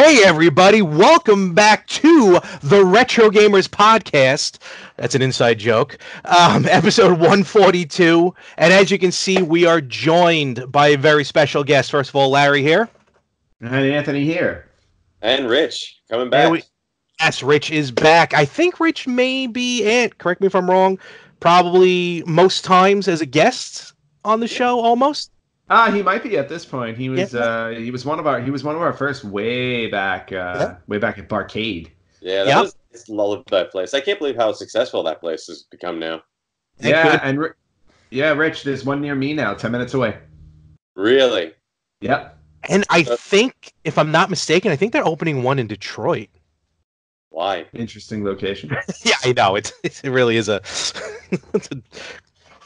Hey everybody, welcome back to the Retro Gamers Podcast. That's an inside joke. Episode 142. And as you can see, we are joined by a very special guest. First of all, Larry here. And Anthony here. And Rich, coming back. Yes, Rich is back. I think Rich may be, correct me if I'm wrong, probably most times as a guest on the show, almost. He might be at this point. He was he was one of our first way back at Barcade. Yeah, that was love that place. I can't believe how successful that place has become now. Rich, there's one near me now, 10 minutes away. Really? Yep. And I think, if I'm not mistaken, I think they're opening one in Detroit. Why? Interesting location. Yeah, I know. It really is it's a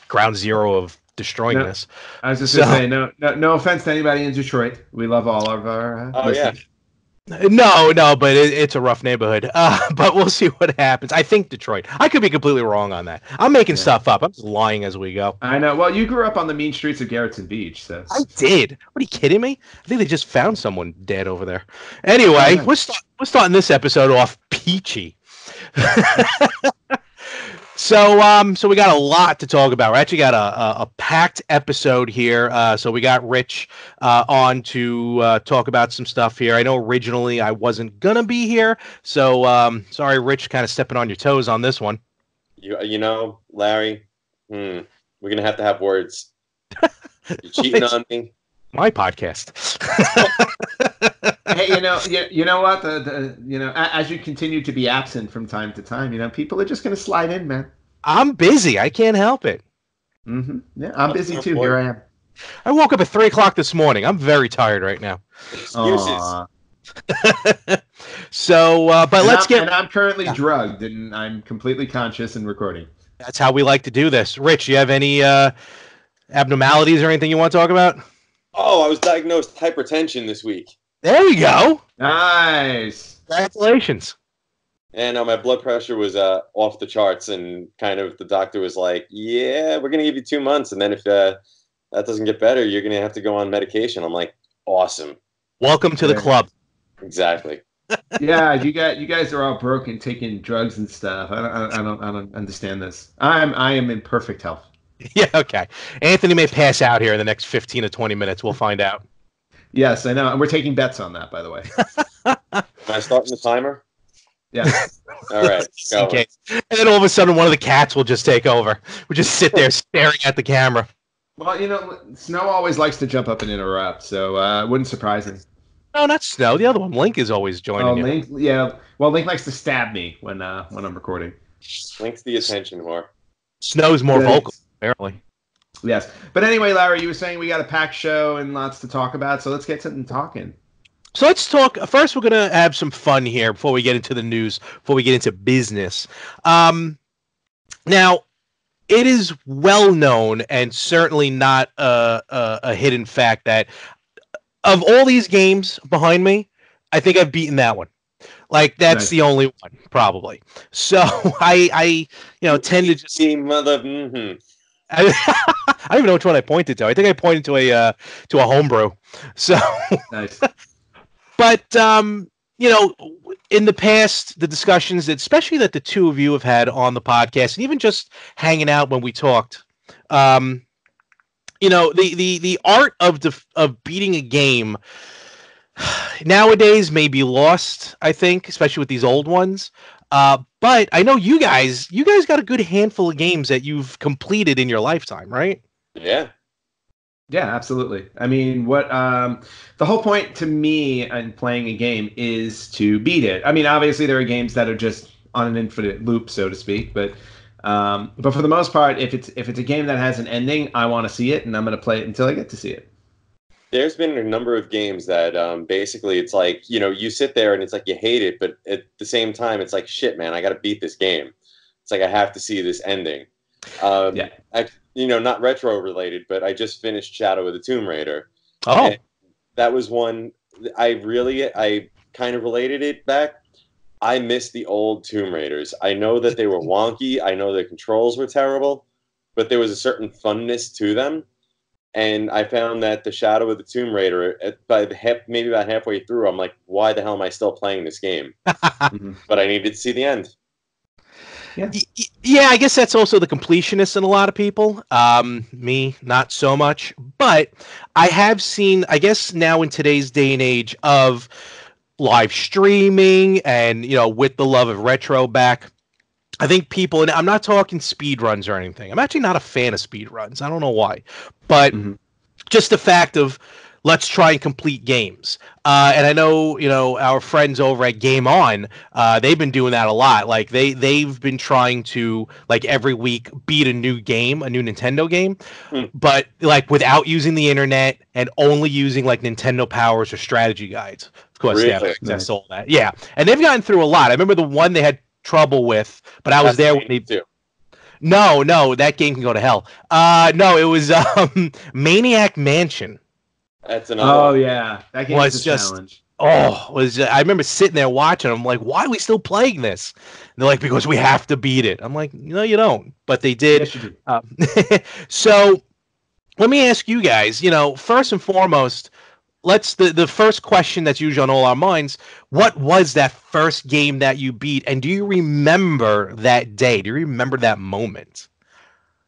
ground zero of destroying this. I was just going to say, no offense to anybody in Detroit. We love all of our listeners. No, but it's a rough neighborhood. But we'll see what happens. I think Detroit. I could be completely wrong on that. I'm making stuff up. I'm just lying as we go. I know. Well, you grew up on the mean streets of Garrettson Beach, so. I did. What, are you kidding me? I think they just found someone dead over there. Anyway, we're starting this episode off peachy. So we got a lot to talk about. We actually got a packed episode here. So we got Rich on to talk about some stuff here. I know originally I wasn't gonna be here, so sorry, Rich, kind of stepping on your toes on this one. You know, Larry, we're gonna have to have words. You're cheating on me. My podcast. Hey, you know what? As you continue to be absent from time to time, people are just going to slide in, man. I'm busy. I can't help it. Mm-hmm. Yeah, I'm busy too. Here I am. I woke up at 3:00 this morning. I'm very tired right now. Excuses. So, but let's get. And I'm currently drugged, and I'm completely conscious and recording. That's how we like to do this. Rich, you have any abnormalities or anything you want to talk about? Oh, I was diagnosed hypertension this week. There you go. Nice. Congratulations. And my blood pressure was off the charts, and kind of the doctor was like, yeah, we're going to give you 2 months. And then if that doesn't get better, you're going to have to go on medication. I'm like, awesome. Welcome to the club. Exactly. Yeah, you guys are all broken, taking drugs and stuff. I don't understand this. I am in perfect health. Yeah, okay. Anthony may pass out here in the next 15 to 20 minutes. We'll find out. Yes, I know. And we're taking bets on that, by the way. Am I starting the timer? Yeah. All right. Go. Okay. And then all of a sudden, one of the cats will just take over. We'll just sit there staring at the camera. Well, Snow always likes to jump up and interrupt, so it wouldn't surprise me. No, not Snow. The other one, Link, is always joining you. Link, yeah. Well, Link likes to stab me when I'm recording. Link's the attention whore. Snow's more vocal, apparently. Yes. But anyway, Larry, you were saying we got a packed show and lots to talk about, so let's get something talking. So let's talk. First, we're going to have some fun here before we get into the news, before we get into business. Now, it is well known and certainly not a hidden fact that of all these games behind me, I think I've beaten that one. Like, that's the only one, probably. So I tend to just see mother. I don't even know which one I pointed to. I think I pointed to a homebrew. So nice. But in the past, the discussions that, especially that the two of you have had on the podcast, and even just hanging out when we talked, the art of beating a game nowadays may be lost, I think, especially with these old ones. But I know you guys got a good handful of games that you've completed in your lifetime, right? Yeah. Yeah, absolutely. I mean, what the whole point to me in playing a game is to beat it. I mean, obviously there are games that are just on an infinite loop, so to speak, but for the most part, if it's a game that has an ending, I want to see it, and I'm going to play it until I get to see it. There's been a number of games that basically it's like, you sit there and it's like you hate it, but at the same time, it's like, shit, man, I got to beat this game. It's like I have to see this ending. Yeah. Not retro related, but I just finished Shadow of the Tomb Raider. Oh. And that was one I kind of related it back. I miss the old Tomb Raiders. I know that they were wonky. I know the controls were terrible, but there was a certain funness to them. and I found that the Shadow of the Tomb Raider, maybe about halfway through, I'm like, why the hell am I still playing this game? But I needed to see the end. Yeah, I guess that's also the completionist in a lot of people. Me, not so much. But I have seen, I guess now in today's day and age of live streaming and, with the love of retro back, I think people, and I'm not talking speed runs or anything. I'm actually not a fan of speed runs. I don't know why. But just the fact of let's try and complete games. And I know, our friends over at Game On, they've been doing that a lot. Like they've been trying to like every week beat a new game, a new Nintendo game, but like without using the internet and only using like Nintendo Powers or strategy guides. Of course, they have access to all that. Yeah. And they've gotten through a lot. I remember the one they had trouble with, but I was there when they do. No, that game can go to hell. No, it was Maniac Mansion. That's another. Oh yeah, that game was a challenge. I remember sitting there watching. I'm like, why are we still playing this? And they're like, because we have to beat it. I'm like, no, you don't. But they did. Yes, you do. So let me ask you guys. First and foremost, the first question that's usually on all our minds. What was that first game that you beat, and do you remember that day? Do you remember that moment?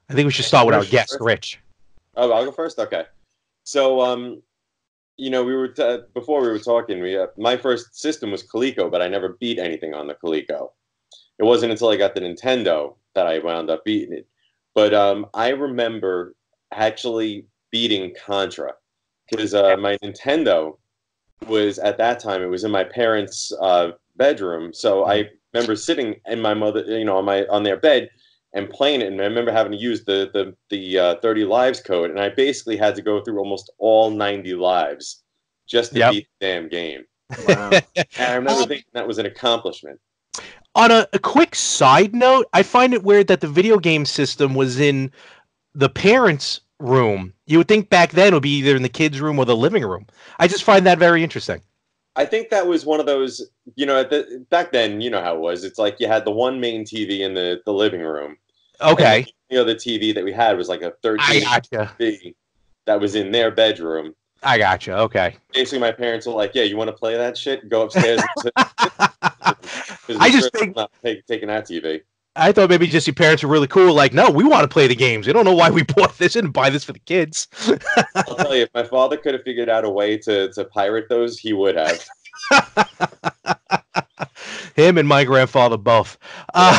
I think we should start with our guest, Rich. Oh, I'll go first. Okay. So, before we were talking, my first system was Coleco, but I never beat anything on the Coleco. It wasn't until I got the Nintendo that I wound up beating it. But I remember actually beating Contra because my Nintendo was at that time, it was in my parents' bedroom. So I remember sitting in my mother, on their bed and playing it, and I remember having to use the 30 lives code, and I basically had to go through almost all 90 lives just to beat the damn game. Wow. And I remember thinking that was an accomplishment. On a quick side note, I find it weird that the video game system was in the parents' room. You would think back then it would be either in the kids' room or the living room. I just find that very interesting. I think that was one of those, back then, you know how it was. It's like you had the one main TV in the living room. Okay. And, the TV that we had was like a 13-inch TV that was in their bedroom. I gotcha. Okay. Basically, my parents were like, "Yeah, you want to play that shit? Go upstairs." I just think not taking that TV. I thought maybe just your parents were really cool. Like, no, we want to play the games. We don't know why we bought this and buy this for the kids. I'll tell you, if my father could have figured out a way to pirate those, he would have. Him and my grandfather both. All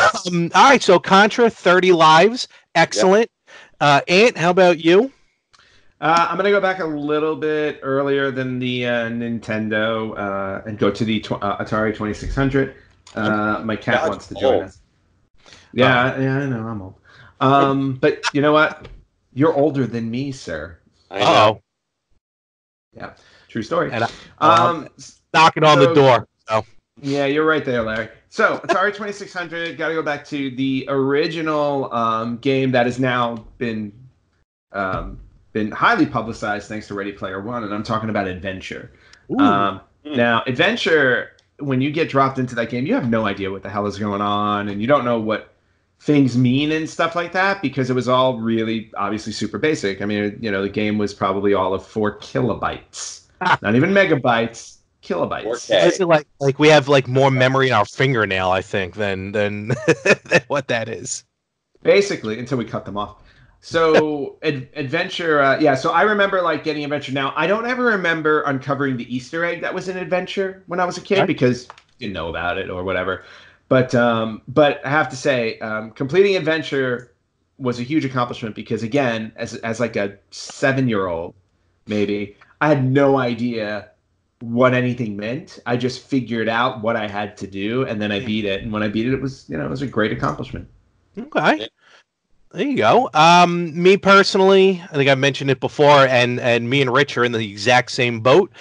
right, so Contra, 30 lives. Excellent. Yep. Ant, how about you? I'm going to go back a little bit earlier than the Nintendo and go to the Atari 2600. My cat wants to join us. Yeah, I know, I'm old. But you know what? You're older than me, sir. I know. Yeah, true story. And knocking on the door. So. Yeah, you're right there, Larry. So, Atari 2600, got to go back to the original game that has now been highly publicized thanks to Ready Player One, and I'm talking about Adventure. Now, Adventure, when you get dropped into that game, you have no idea what the hell is going on, and you don't know what things mean and stuff like that, because it was all really, obviously, super basic. I mean, the game was probably all of 4 kilobytes. Not even megabytes, kilobytes. Is it like we have like more memory in our fingernail, I think, than than what that is. Basically, until we cut them off. So Adventure, so I remember like getting Adventure. Now, I don't ever remember uncovering the Easter egg that was in Adventure when I was a kid because I didn't know about it or whatever. But I have to say, completing Adventure was a huge accomplishment because, again, as like a 7-year-old, maybe, I had no idea what anything meant. I just figured out what I had to do, and then I beat it. And when I beat it, it was a great accomplishment. Okay. There you go. Me personally, I think I mentioned it before, and me and Rich are in the exact same boat.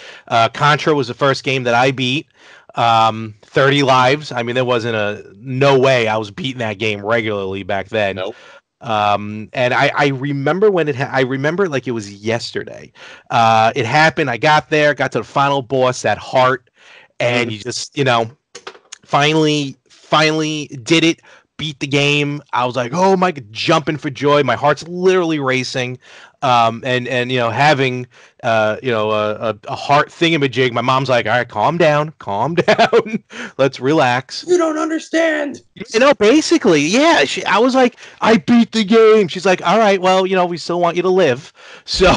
Contra was the first game that I beat. 30 lives. I mean, there wasn't no way I was beating that game regularly back then. Nope. And I remember when I remember like it was yesterday. It happened. I got there, got to the final boss, that heart, and you just, finally did it. beat the game. I was like, oh my, jumping for joy. My heart's literally racing. And you know, having you know, a heart thingamajig. My mom's like, all right, calm down, let's relax. You don't understand. You know, basically, yeah. I was like, I beat the game. She's like, all right, well, you know, we still want you to live. So,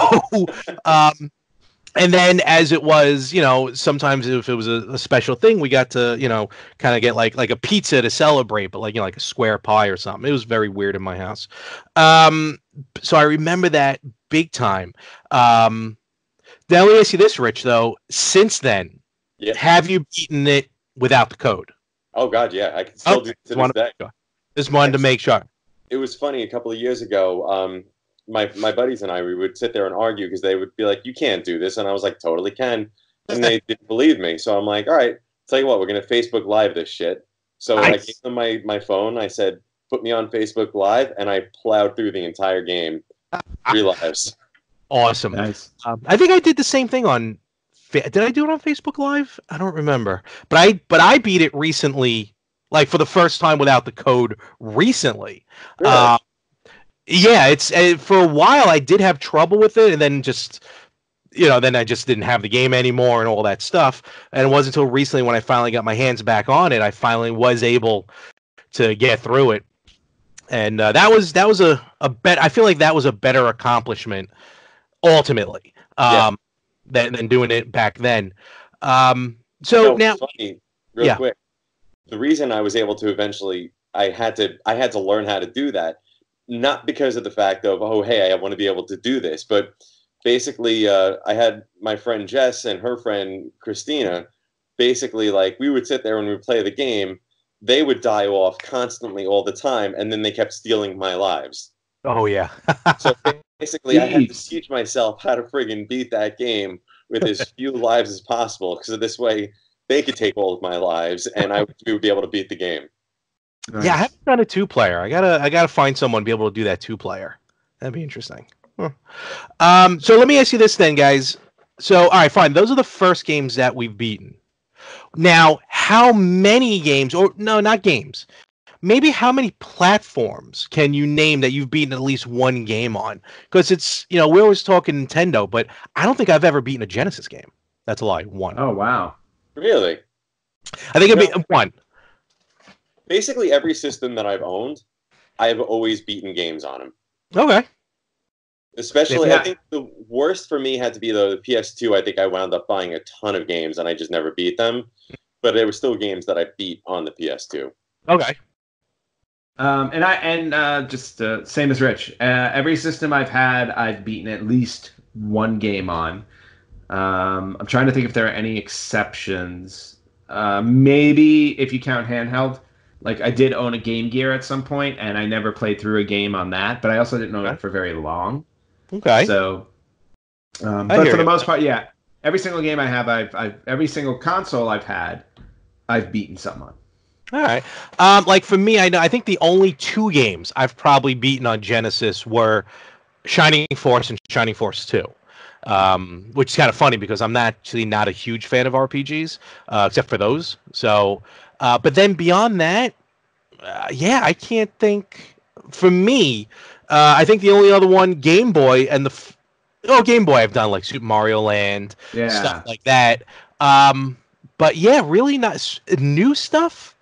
and then as it was, you know, sometimes if it was a special thing, we got to, you know, kind of get like a pizza to celebrate, but like, you know, like a square pie or something. It was very weird in my house. So I remember that big time. Now let me ask you this, Rich, though. Since then, have you beaten it without the code? Oh God, yeah. I can still do it to this day. Just wanted to make sure. It was funny a couple of years ago. My buddies and I, we would sit there and argue because they would be like, you can't do this. And I was like, totally can. And they didn't believe me. So I'm like, all right, tell you what, we're going to Facebook Live this shit. So nice. I gave them my phone. I said, put me on Facebook Live. And I plowed through the entire game. 3 lives. Awesome. Nice. I think I did the same thing on, did I do it on Facebook Live? I don't remember. But I beat it recently, like for the first time without the code recently. Really? Yeah, it's for a while I did have trouble with it, and then just, you know, then I just didn't have the game anymore and all that stuff. And it wasn't until recently when I finally got my hands back on it, I finally was able to get through it. And that was a bet. I feel like that was a better accomplishment ultimately than doing it back then. So now, funny, real quick, the reason I was able to eventually, I had to learn how to do that. Not because of the fact of, oh, hey, I want to be able to do this. But basically, I had my friend Jess and her friend Christina. Basically, like, we would sit there and we would play the game. They would die off constantly all the time. And then they kept stealing my lives. Oh, yeah. So basically, I had to teach myself how to friggin' beat that game with as few lives as possible. Because this way, they could take all of my lives and we would be able to beat the game. Nice. Yeah, I haven't done a 2-player. I gotta find someone to be able to do that 2-player. That'd be interesting. Huh. So let me ask you this then, guys. So, all right, fine. Those are the first games that we've beaten. Now, how many games, or no, not games, maybe how many platforms can you name that you've beaten at least one game on? Because it's, you know, we're always talking Nintendo, but I don't think I've ever beaten a Genesis game. That's a lie. One. Oh, wow. Really? I think it'd be one. Basically, every system that I've owned, I've always beaten games on them. Okay. Especially, I think the worst for me had to be the PS2. I think I wound up buying a ton of games, and I just never beat them. But there were still games that I beat on the PS2. Okay. Just same as Rich. Every system I've had, I've beaten at least one game on. I'm trying to think if there are any exceptions. Maybe if you count handheld. Like, I did own a Game Gear at some point, and I never played through a game on that, but I also didn't own it for very long. Okay. So, but for the most part, yeah, every single game I have, every single console I've had, I've beaten someone. All right. Like for me, I think the only 2 games I've probably beaten on Genesis were Shining Force and Shining Force 2. Which is kind of funny because I'm actually not a huge fan of RPGs, except for those. So, but then beyond that, I can't think. For me, I think the only other one, Game Boy, and Game Boy, I've done like Super Mario Land, stuff like that. But yeah, really not new stuff.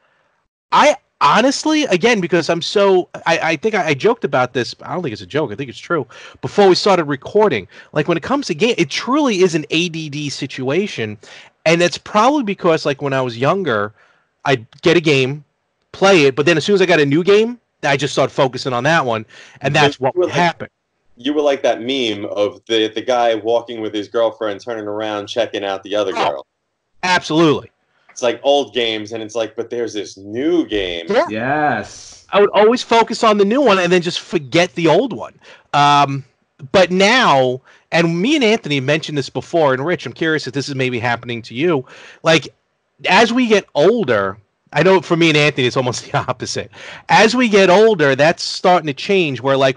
I honestly, again, because I'm so, I think I joked about this. I don't think it's a joke. I think it's true. Before we started recording, like when it comes to game, it truly is an ADD situation. And it's probably because like when I was younger, I'd get a game, play it, but then as soon as I got a new game, I just started focusing on that one. And that's what would happen. You were like that meme of the guy walking with his girlfriend, turning around, checking out the other girl. Absolutely. It's like old games, and it's like, but there's this new game. Yeah. Yes. I would always focus on the new one and then just forget the old one. But now, and me and Anthony mentioned this before, and Rich, I'm curious if this is maybe happening to you. Like, as we get older, I know for me and Anthony, it's almost the opposite. As we get older, that's starting to change where, like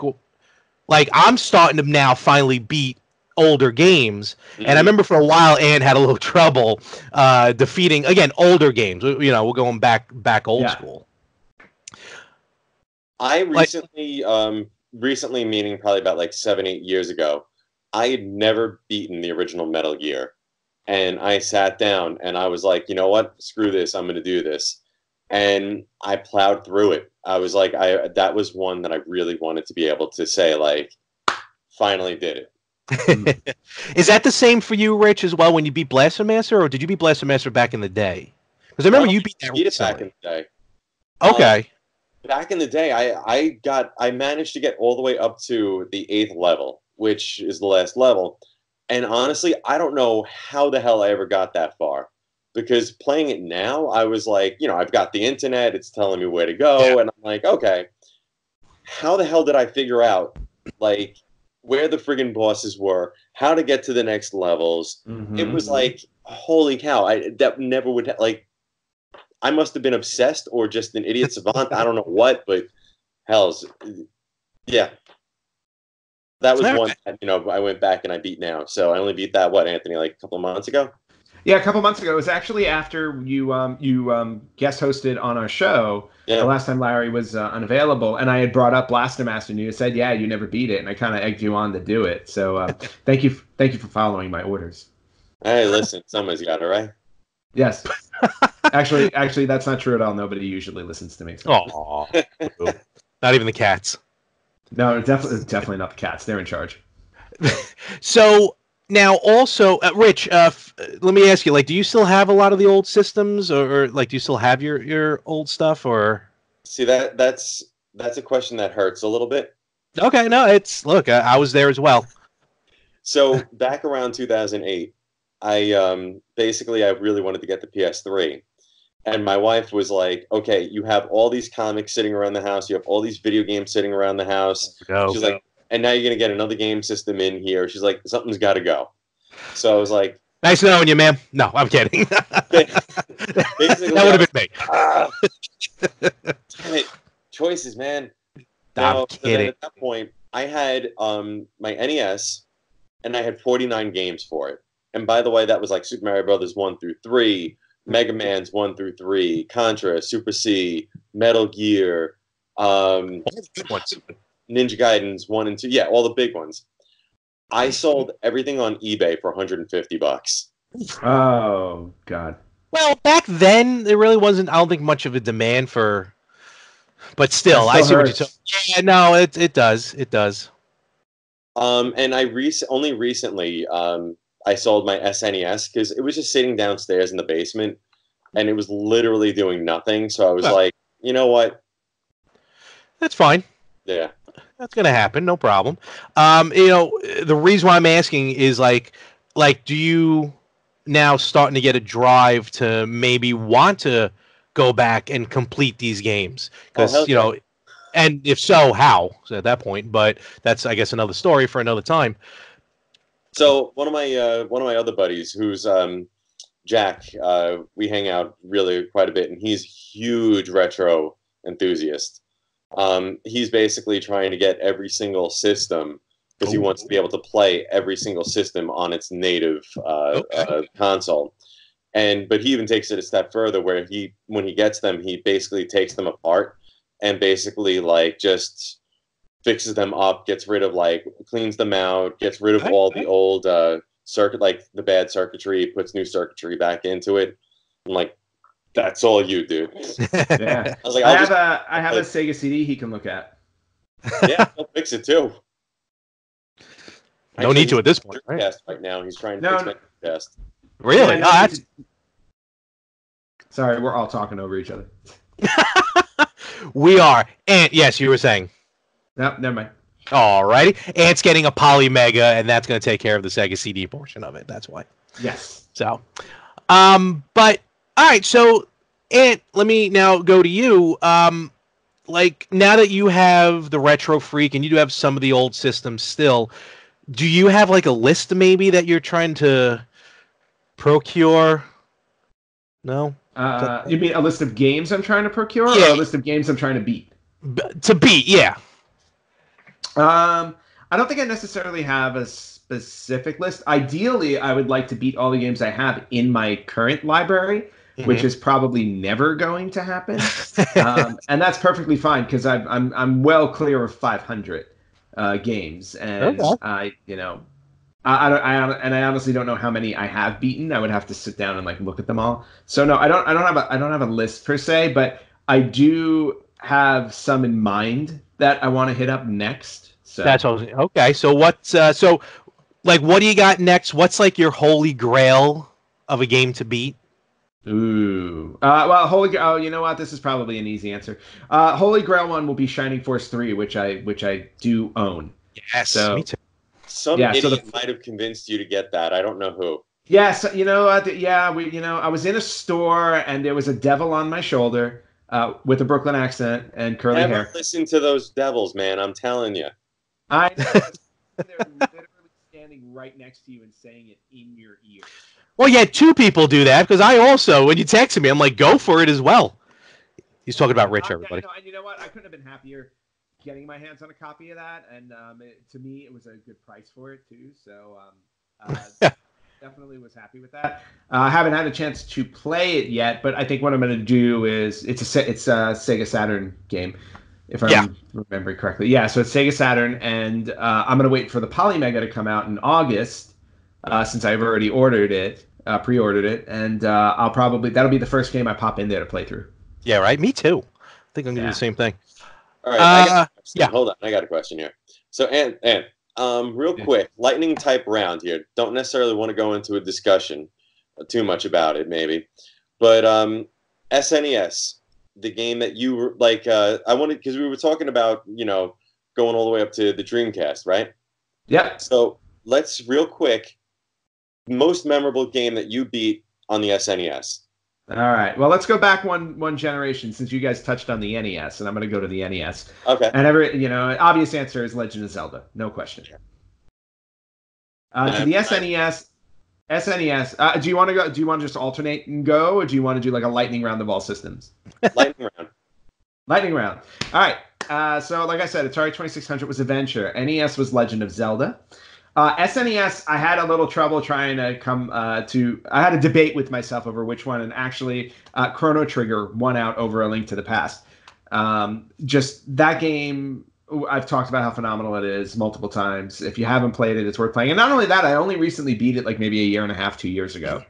I'm starting to now finally beat older games. Mm-hmm. And I remember for a while, Ann had a little trouble defeating, again, older games. You know, we're going back old school. I recently, meaning probably about like 7, 8 years ago, I had never beaten the original Metal Gear. And I sat down and I was like, you know what? Screw this. I'm going to do this. And I plowed through it. I was like, that was one that I really wanted to be able to say, like, finally did it. Is that the same for you, Rich, as well, when you beat Blaster Master, or did you beat Blaster Master back in the day? Because I remember you beat that it back in the day. Okay. Back in the day, I managed to get all the way up to the 8th level, which is the last level. And honestly, I don't know how the hell I ever got that far. Because playing it now, I was like, I've got the internet, it's telling me where to go, and I'm like, okay, how the hell did I figure out, like, where the friggin' bosses were, how to get to the next levels? Mm-hmm. It was like, holy cow, that never would, I must have been obsessed or just an idiot savant, I don't know what, but hells, yeah. That was one that, I went back and I beat now. So I only beat that, Anthony, like a couple of months ago? Yeah, a couple months ago. It was actually after you guest hosted on our show. Yeah. The last time Larry was unavailable, and I had brought up Blaster Master, and you said, "Yeah, you never beat it," and I kind of egged you on to do it. So thank you for following my orders. Hey, listen, somebody's got it, right? Yes. Actually, that's not true at all. Nobody usually listens to me. So. Aww. Not even the cats. No, definitely not the cats. They're in charge. So. Now, also, Rich, let me ask you, like, do you still have a lot of the old systems, or like, do you still have your old stuff, or? See, that's a question that hurts a little bit. Okay, no, look, I was there as well. So back around 2008, I really wanted to get the PS3, and my wife was like, "Okay, you have all these comics sitting around the house, you have all these video games sitting around the house." She's like, and now you're going to get another game system in here. She's like, something's got to go. So I was like... Nice knowing you, ma'am. No, I'm kidding. That would have been me. Damn it. Choices, man. I'm kidding. At that point, I had my NES, and I had 49 games for it. And by the way, that was like Super Mario Brothers 1 through 3, Mega Man's 1 through 3, Contra, Super C, Metal Gear, Ninja Gaiden's 1 and 2. Yeah, all the big ones. I sold everything on eBay for $150. Oh, God. Well, back then, there really wasn't, I don't think, much of a demand for... But still, I see what you're talking about. Yeah, no, it does. It does. And I only recently I sold my SNES because it was just sitting downstairs in the basement, and it was literally doing nothing. So I was like, you know what? That's fine. Yeah. That's gonna happen, no problem. The reason why I'm asking is like, do you now starting to get a drive to maybe want to go back and complete these games? Because and if so, how? So at that point, but that's, I guess, another story for another time. So one of my other buddies, who's Jack, we hang out really quite a bit, and he's a huge retro enthusiast. He's basically trying to get every single system because he wants to be able to play every single system on its native console. But he even takes it a step further, where when he gets them, he basically takes them apart and basically like just fixes them up, gets rid of cleans them out, gets rid of all the old circuit, like the bad circuitry, puts new circuitry back into it. I'm like, that's all you, dude. Yeah. I was like, I have a Sega CD he can look at. Yeah, he'll fix it too. No need to at this point, right? Right now, he's trying to fix my test. Really? Yeah, Sorry, we're all talking over each other. We are. And yes, you were saying. No, never mind. Alrighty. Ant's getting a Poly Mega, and that's going to take care of the Sega CD portion of it. That's why. Yes. So, but all right. So, Ant, let me now go to you. Like, now that you have the Retro Freak and you do have some of the old systems still, do you have like a list maybe that you're trying to procure? No. You mean a list of games I'm trying to procure, or a list of games I'm trying to beat? To beat, yeah. I don't think I necessarily have a specific list. Ideally, I would like to beat all the games I have in my current library. which is probably never going to happen. And that's perfectly fine because I'm well clear of 500 games, and I honestly don't know how many I have beaten. I would have to sit down and like look at them all. So no, I don't have a list per se, but I do have some in mind that I want to hit up next. So that's okay. So what's what do you got next? What's like your holy grail of a game to beat? Ooh. Well, oh, you know what? This is probably an easy answer. Holy Grail one will be Shining Force 3, which I do own. Yes, so, me too. Some idiot might have convinced you to get that. I don't know who. Yes, I was in a store and there was a devil on my shoulder with a Brooklyn accent and curly hair. Never listen to those devils, man. I'm telling you. They're literally standing right next to you and saying it in your ear. Well, yeah, two people do that because I also, when you texted me, I'm like, go for it as well. He's talking about Rich, everybody. And you know what? I couldn't have been happier getting my hands on a copy of that, and to me, it was a good price for it too. So definitely was happy with that. I haven't had a chance to play it yet, but I think what I'm going to do is it's a Sega Saturn game, if I'm remembering correctly. Yeah, so it's Sega Saturn, and I'm going to wait for the Polymega to come out in August, since I've already ordered it. Pre-ordered it, and that'll be the first game I pop in there to play through. Yeah, right. Me too. I think I'm gonna do the same thing. All right. Hold on. I got a question here. So, and real quick, lightning type round here. Don't necessarily want to go into a discussion too much about it, maybe, but SNES, the game that you were like, I wanted because we were talking about going all the way up to the Dreamcast, right? Yeah. So let's real quick. Most memorable game that you beat on the SNES. All right. Well, let's go back one generation since you guys touched on the NES, and I'm going to go to the NES. Okay. And obvious answer is Legend of Zelda, no question. To the SNES. Do you want to go? Do you want to just alternate and go, or do you want to do like a lightning round of all systems? Lightning round. Lightning round. All right. So, like I said, Atari 2600 was Adventure. NES was Legend of Zelda. SNES, I had a little trouble trying to come to. I had a debate with myself over which one, and actually, Chrono Trigger won out over A Link to the Past. Just that game, I've talked about how phenomenal it is multiple times. If you haven't played it, it's worth playing. And not only that, I only recently beat it like maybe a year and a half, 2 years ago.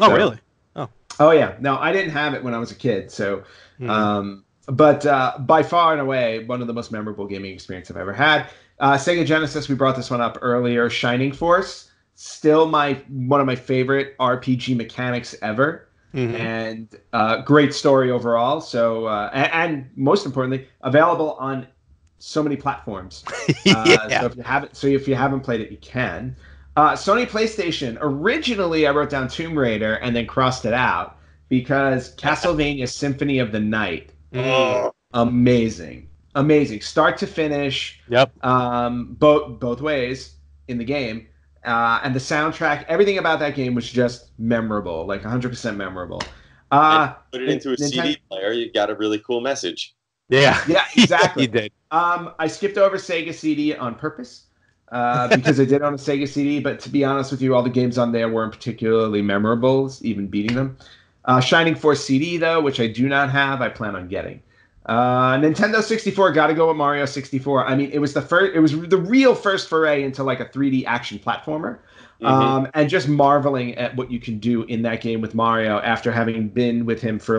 Oh, really? Oh, yeah. No, I didn't have it when I was a kid. So, but by far and away, one of the most memorable gaming experiences I've ever had. Sega Genesis, we brought this one up earlier. Shining Force, still one of my favorite RPG mechanics ever, and great story overall. So, and most importantly, available on so many platforms. So if you haven't played it, you can. Sony PlayStation. Originally, I wrote down Tomb Raider and then crossed it out because Castlevania Symphony of the Night, amazing. Amazing, start to finish. Yep. Both ways in the game, and the soundtrack, everything about that game was just memorable, like 100% memorable. Put it into a CD player, you got a really cool message. Yeah, exactly. You did. I skipped over Sega CD on purpose because I did own a Sega CD, but to be honest with you, all the games on there weren't particularly memorable, even beating them. Shining Force CD though, which I do not have, I plan on getting. Nintendo 64, gotta go with Mario 64. I mean, it was the real first foray into like a 3D action platformer. And just marveling at what you can do in that game with Mario after having been with him for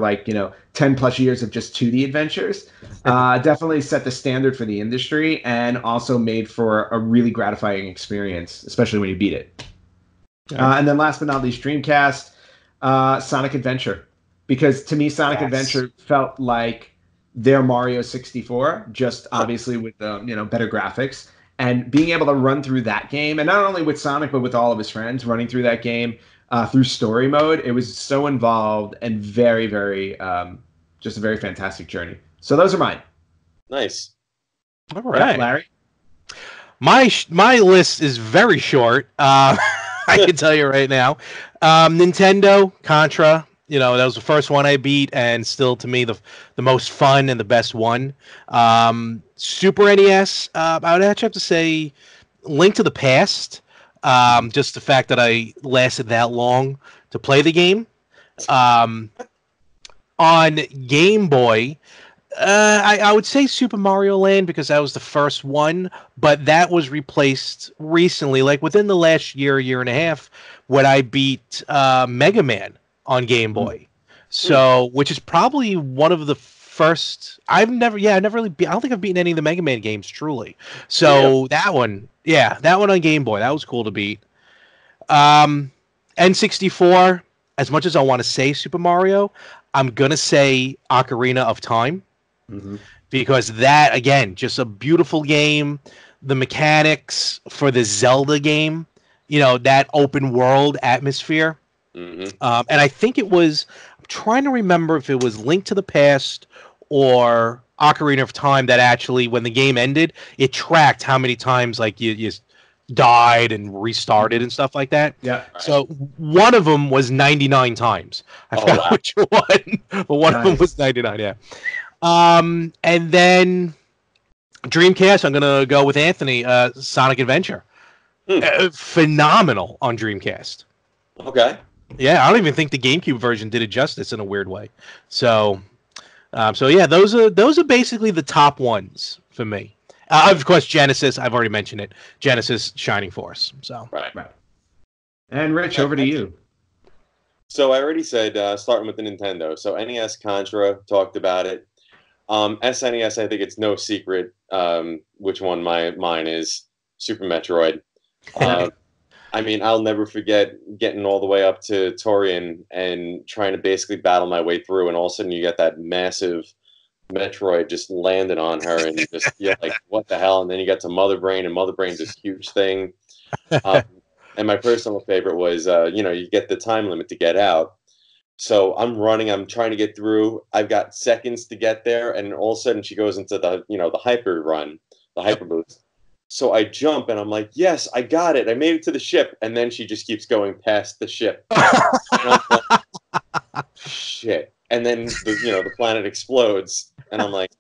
10 plus years of just 2D adventures. Definitely set the standard for the industry and also made for a really gratifying experience, especially when you beat it. And then last but not least, Dreamcast, Sonic Adventure. Because to me, Sonic Adventure felt like their Mario 64, just obviously with better graphics, and being able to run through that game, and not only with Sonic but with all of his friends, running through that game through story mode, it was so involved and very, very just a very fantastic journey. So those are mine. Nice. All right, Larry. My list is very short. I can tell you right now, Nintendo Contra. That was the first one I beat, and still to me the most fun and the best one. Super NES, I would actually have to say Link to the Past. Just the fact that I lasted that long to play the game. On Game Boy, I would say Super Mario Land because that was the first one, but that was replaced recently, like within the last year and a half, when I beat Mega Man on Game Boy. So, which is probably one of the first. I've never really. I don't think I've beaten any of the Mega Man games truly. So that one on Game Boy, that was cool to beat. N64. As much as I want to say Super Mario, I'm gonna say Ocarina of Time. Because that, again, just a beautiful game. The mechanics for the Zelda game, that open world atmosphere. And I think it was, I'm trying to remember if it was Link to the Past or Ocarina of Time that actually, when the game ended, it tracked how many times like you died and restarted and stuff like that. Yeah. So one of them was 99 times. I forgot which one, but one of them was 99. Yeah. And then Dreamcast, I'm gonna go with Anthony. Sonic Adventure, phenomenal on Dreamcast. Okay. Yeah, I don't even think the GameCube version did it justice in a weird way. So yeah, those are basically the top ones for me. Of course, Genesis. I've already mentioned it. Genesis, Shining Force. So right. And Rich, over to you. So I already said starting with the Nintendo. So NES Contra, talked about it. SNES, I think it's no secret which one mine is. Super Metroid. I mean, I'll never forget getting all the way up to Torian and trying to basically battle my way through, and all of a sudden you get that massive Metroid just landed on her, and just like, what the hell? And then you get to Mother Brain, and Mother Brain's this huge thing. And my personal favorite was, you get the time limit to get out. So I'm running, I'm trying to get through. I've got seconds to get there, and all of a sudden she goes into the hyper run, the hyper boost. So I jump, and I'm like, yes, I got it. I made it to the ship. And then she just keeps going past the ship. Like, shit. And then the planet explodes, and I'm like,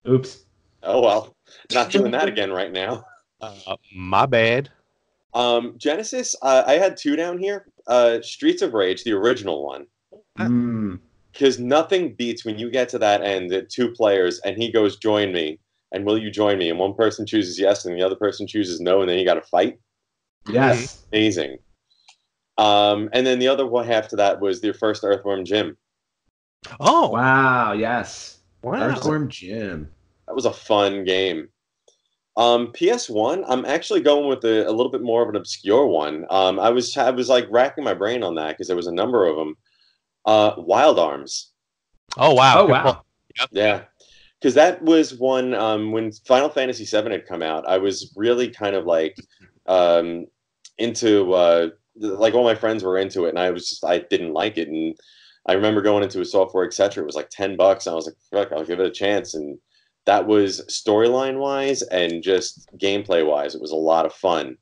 oops. Oh well, not doing that again right now. My bad. Genesis, I had two down here. Streets of Rage, the original one. Because nothing beats when you get to that end at 2 players, and he goes, "Join me," and "Will you join me?" And one person chooses yes, and the other person chooses no, and then you got to fight. Yes, amazing. And then the other half to that was their first Earthworm Jim. Oh wow! Yes, wow. Earthworm Jim. That was a fun game. PS1, I'm actually going with a little bit more of an obscure one. I was like racking my brain on that because there was a number of them. Wild Arms. Oh wow! Oh wow! Yeah, because that was one when Final Fantasy VII had come out. I was really kind of like into like all my friends were into it, and I didn't like it, and I remember going into a software etc. It was like $10. And I was like, fuck, I'll give it a chance, and that was storyline wise and just gameplay wise, it was a lot of fun.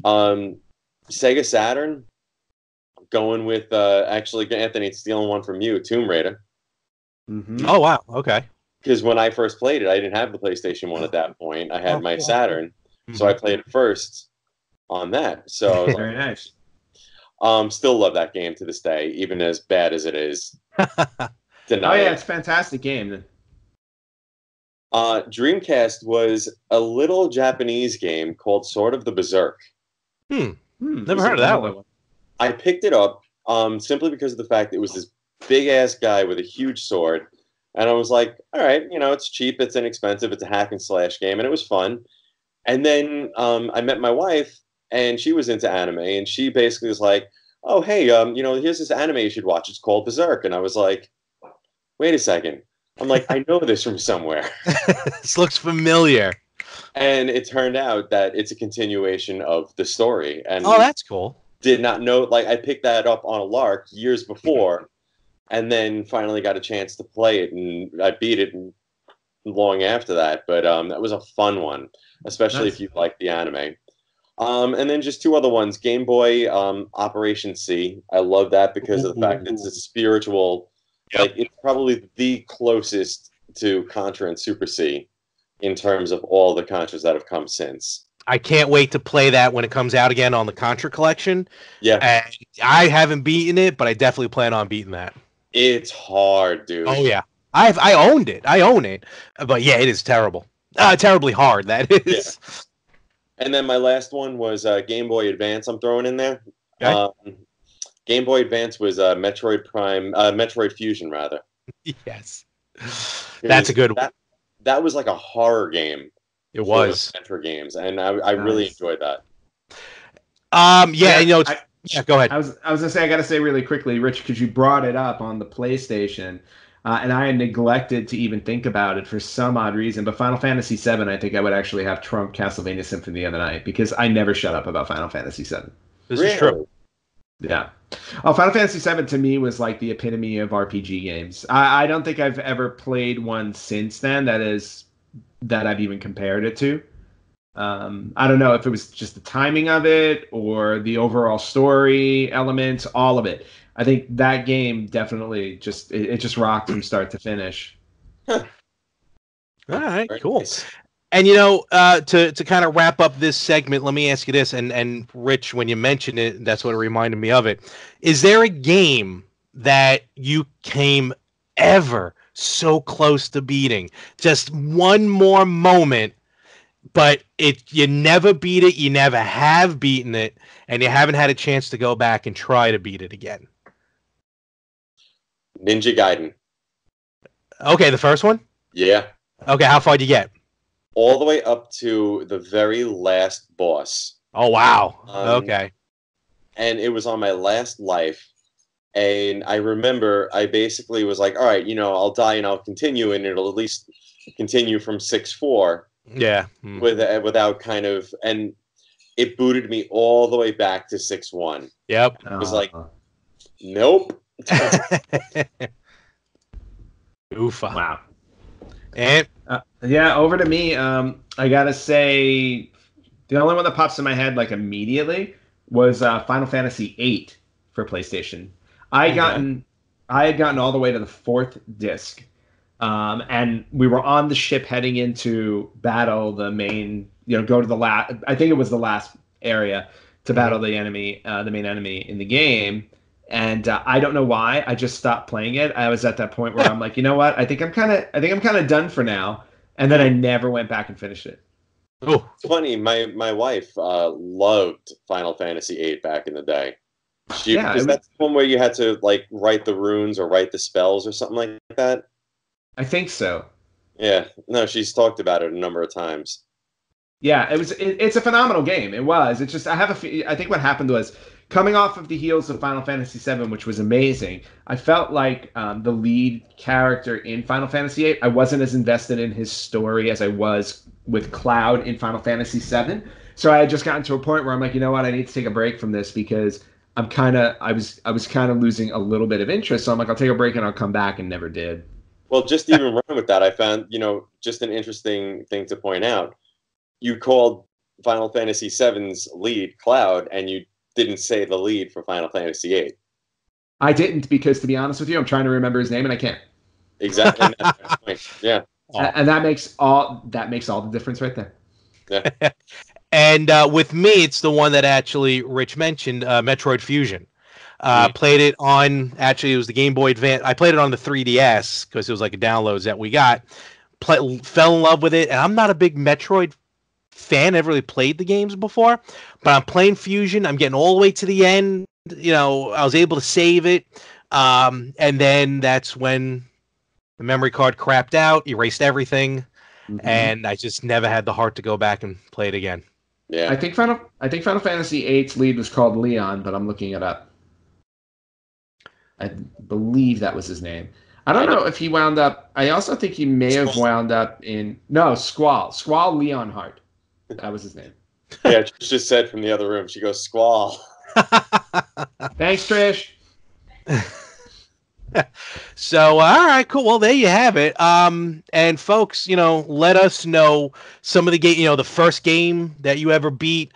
Sega Saturn, going with actually Anthony, stealing one from you, Tomb Raider. Oh wow, okay. Because when I first played it, I didn't have the PlayStation 1 at that point. I had my Saturn, so I played it first on that. So I was like, very nice. Still love that game to this day, even as bad as it is. It's a fantastic game. Dreamcast was a little Japanese game called Sword of the Berserk. Never heard of that one. I picked it up simply because of the fact that it was this big-ass guy with a huge sword. And I was like, all right, it's cheap, it's inexpensive, it's a hack and slash game, and it was fun. And then I met my wife, and she was into anime, and she basically was like, oh, hey, here's this anime you should watch. It's called Berserk. And I was like, wait a second. I'm like, I know this from somewhere. This looks familiar. And it turned out that it's a continuation of the story. And oh, that's cool. Did not know, like, I picked that up on a lark years before, and then finally got a chance to play it, and I beat it long after that. But that was a fun one, especially if you like the anime. And then just 2 other ones. Game Boy, Operation C. I love that because of the fact that it's a spiritual... Like, it's probably the closest to Contra and Super C in terms of all the Contras that have come since. I can't wait to play that when it comes out again on the Contra collection. Yeah. And I haven't beaten it, but I definitely plan on beating that. It's hard, dude. Oh yeah, I owned it. I own it, but yeah, it is terrible. Terribly hard. That is. Yeah. And then my last one was Game Boy Advance. I'm throwing in there. Okay. Game Boy Advance was Metroid Prime, Metroid Fusion rather. Yes, that's a good one. That was like a horror game. It was Adventure games, and I really enjoyed that. Yeah, you know, yeah. Go ahead. I was gonna say, I gotta say really quickly, Rich, because you brought it up on the PlayStation, and I had neglected to even think about it for some odd reason. But Final Fantasy VII, I think I would actually have trumped Castlevania Symphony of the Night because I never shut up about Final Fantasy VII. This is true. Yeah. Oh, Final Fantasy VII to me was like the epitome of RPG games. I don't think I've ever played one since then that I've even compared it to. I don't know if it was just the timing of it or the overall story elements, all of it. I think that game definitely just rocked from start to finish. All right, cool. And, you know, to kind of wrap up this segment, let me ask you this. And Rich, when you mentioned it, that's what reminded me of it. Is there a game that you came ever so close to beating? Just one more moment, but you never beat it, you never have beaten it, and you haven't had a chance to go back and try to beat it again? Ninja Gaiden. Okay, the first one? Yeah. Okay, how far did you get? All the way up to the very last boss. Oh, wow. Okay. And it was on my last life. And I remember I basically was like, all right, you know, I'll die and I'll continue, and it'll at least continue from 6-4. Yeah. Without kind of, and it booted me all the way back to 6-1. Yep. It was like, nope. Oofa. Wow. And yeah, over to me. I gotta say, the only one that pops in my head like immediately was Final Fantasy VIII for PlayStation. I had gotten all the way to the 4th disc, and we were on the ship heading into battle. The main, go to the last. I think it was the last area to battle the enemy, the main enemy in the game. And I don't know why I just stopped playing it. I was at that point where I'm like, you know what? I think I'm kind of done for now. And then I never went back and finished it. Oh, it's funny. My wife loved Final Fantasy VIII back in the day. That's the one where you had to like write the runes or write the spells or something like that. I think so. Yeah, no, she's talked about it a number of times. Yeah, it's a phenomenal game. It was. It's just I think what happened was, coming off of the heels of Final Fantasy VII, which was amazing, I felt like the lead character in Final Fantasy VIII, I wasn't as invested in his story as I was with Cloud in Final Fantasy VII. So I had just gotten to a point where I'm like, you know what, I need to take a break from this because I was kind of losing a little bit of interest. So I'm like, I'll take a break and I'll come back, and never did. Well, just even running with that, I found, just an interesting thing to point out. You called Final Fantasy VII's lead Cloud, and you didn't say the lead for Final Fantasy VIII. I didn't, because to be honest with you, I'm trying to remember his name and I can't. Exactly. That's my point. Yeah. And that makes all the difference right there. Yeah. And with me, it's the one that actually Rich mentioned, Metroid Fusion. Played it on, actually, it was the Game Boy Advance. I played it on the 3DS because it was like a downloads that we got. Fell in love with it, and I'm not a big Metroid fan. Never really played the games before, but I'm playing Fusion. I'm getting all the way to the end. I was able to save it, and then that's when the memory card crapped out, erased everything, and I just never had the heart to go back and play it again. Yeah, I think Final Fantasy VIII's lead was called Leon, but I'm looking it up. I believe that was his name. I don't know if he wound up. I also think he may have wound up in Squall Leonhardt. That was his name. Yeah, Trish just said from the other room. She goes, Squall. Thanks, Trish. So, all right, cool. Well, there you have it. And folks, let us know some of the game, the first game that you ever beat,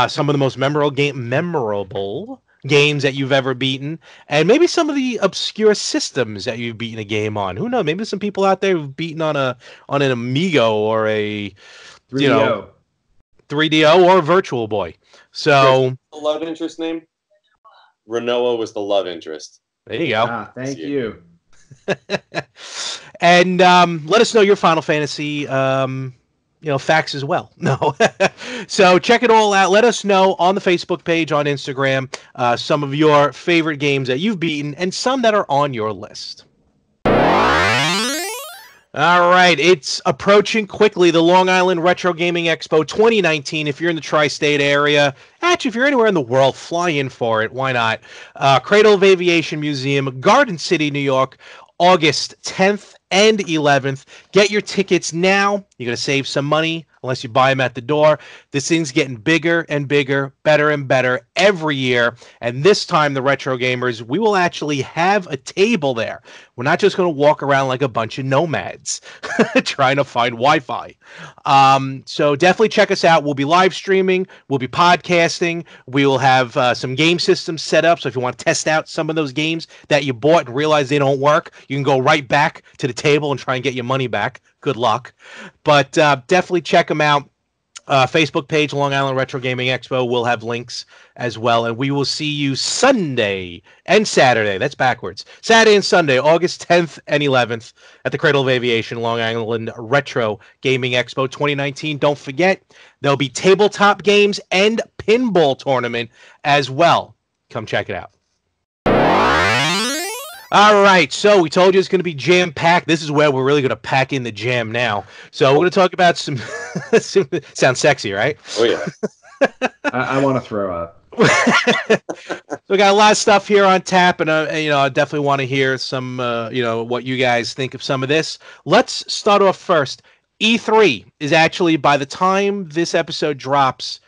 some of the most memorable games that you've ever beaten, and maybe some of the obscure systems that you've beaten a game on. Who knows? Maybe some people out there who've beaten on an Amigo or a 3DO or a Virtual Boy. So the love interest name? Renoa was the love interest. There you go. Thank you. And let us know your Final Fantasy facts as well. No. So check it all out. Let us know on the Facebook page, on Instagram, some of your favorite games that you've beaten and some that are on your list. All right, it's approaching quickly, the Long Island Retro Gaming Expo 2019. If you're in the tri-state area, actually, if you're anywhere in the world, fly in for it. Why not? Cradle of Aviation Museum, Garden City, New York, August 10th and 11th. Get your tickets now. You're going to save some money unless you buy them at the door. This thing's getting bigger and bigger, better and better every year. And this time, the Retro Gamers, we will actually have a table there. We're not just going to walk around like a bunch of nomads trying to find Wi-Fi. So definitely check us out. We'll be live streaming. We'll be podcasting. We will have some game systems set up. So if you want to test out some of those games that you bought and realize they don't work, you can go right back to the table and try and get your money back. Good luck. But definitely check them out. Facebook page, Long Island Retro Gaming Expo. We'll have links as well. And we will see you Sunday and Saturday. That's backwards. Saturday and Sunday, August 10th and 11th at the Cradle of Aviation, Long Island Retro Gaming Expo 2019. Don't forget, there'll be tabletop games and pinball tournament as well. Come check it out. All right, so we told you it's going to be jam-packed. This is where we're really going to pack in the jam now. So we're going to talk about some sounds sexy, right? Oh, yeah. I want to throw up. So we got a lot of stuff here on tap, and I definitely want to hear some, what you guys think of some of this. Let's start off first. E3 is actually, by the time this episode drops,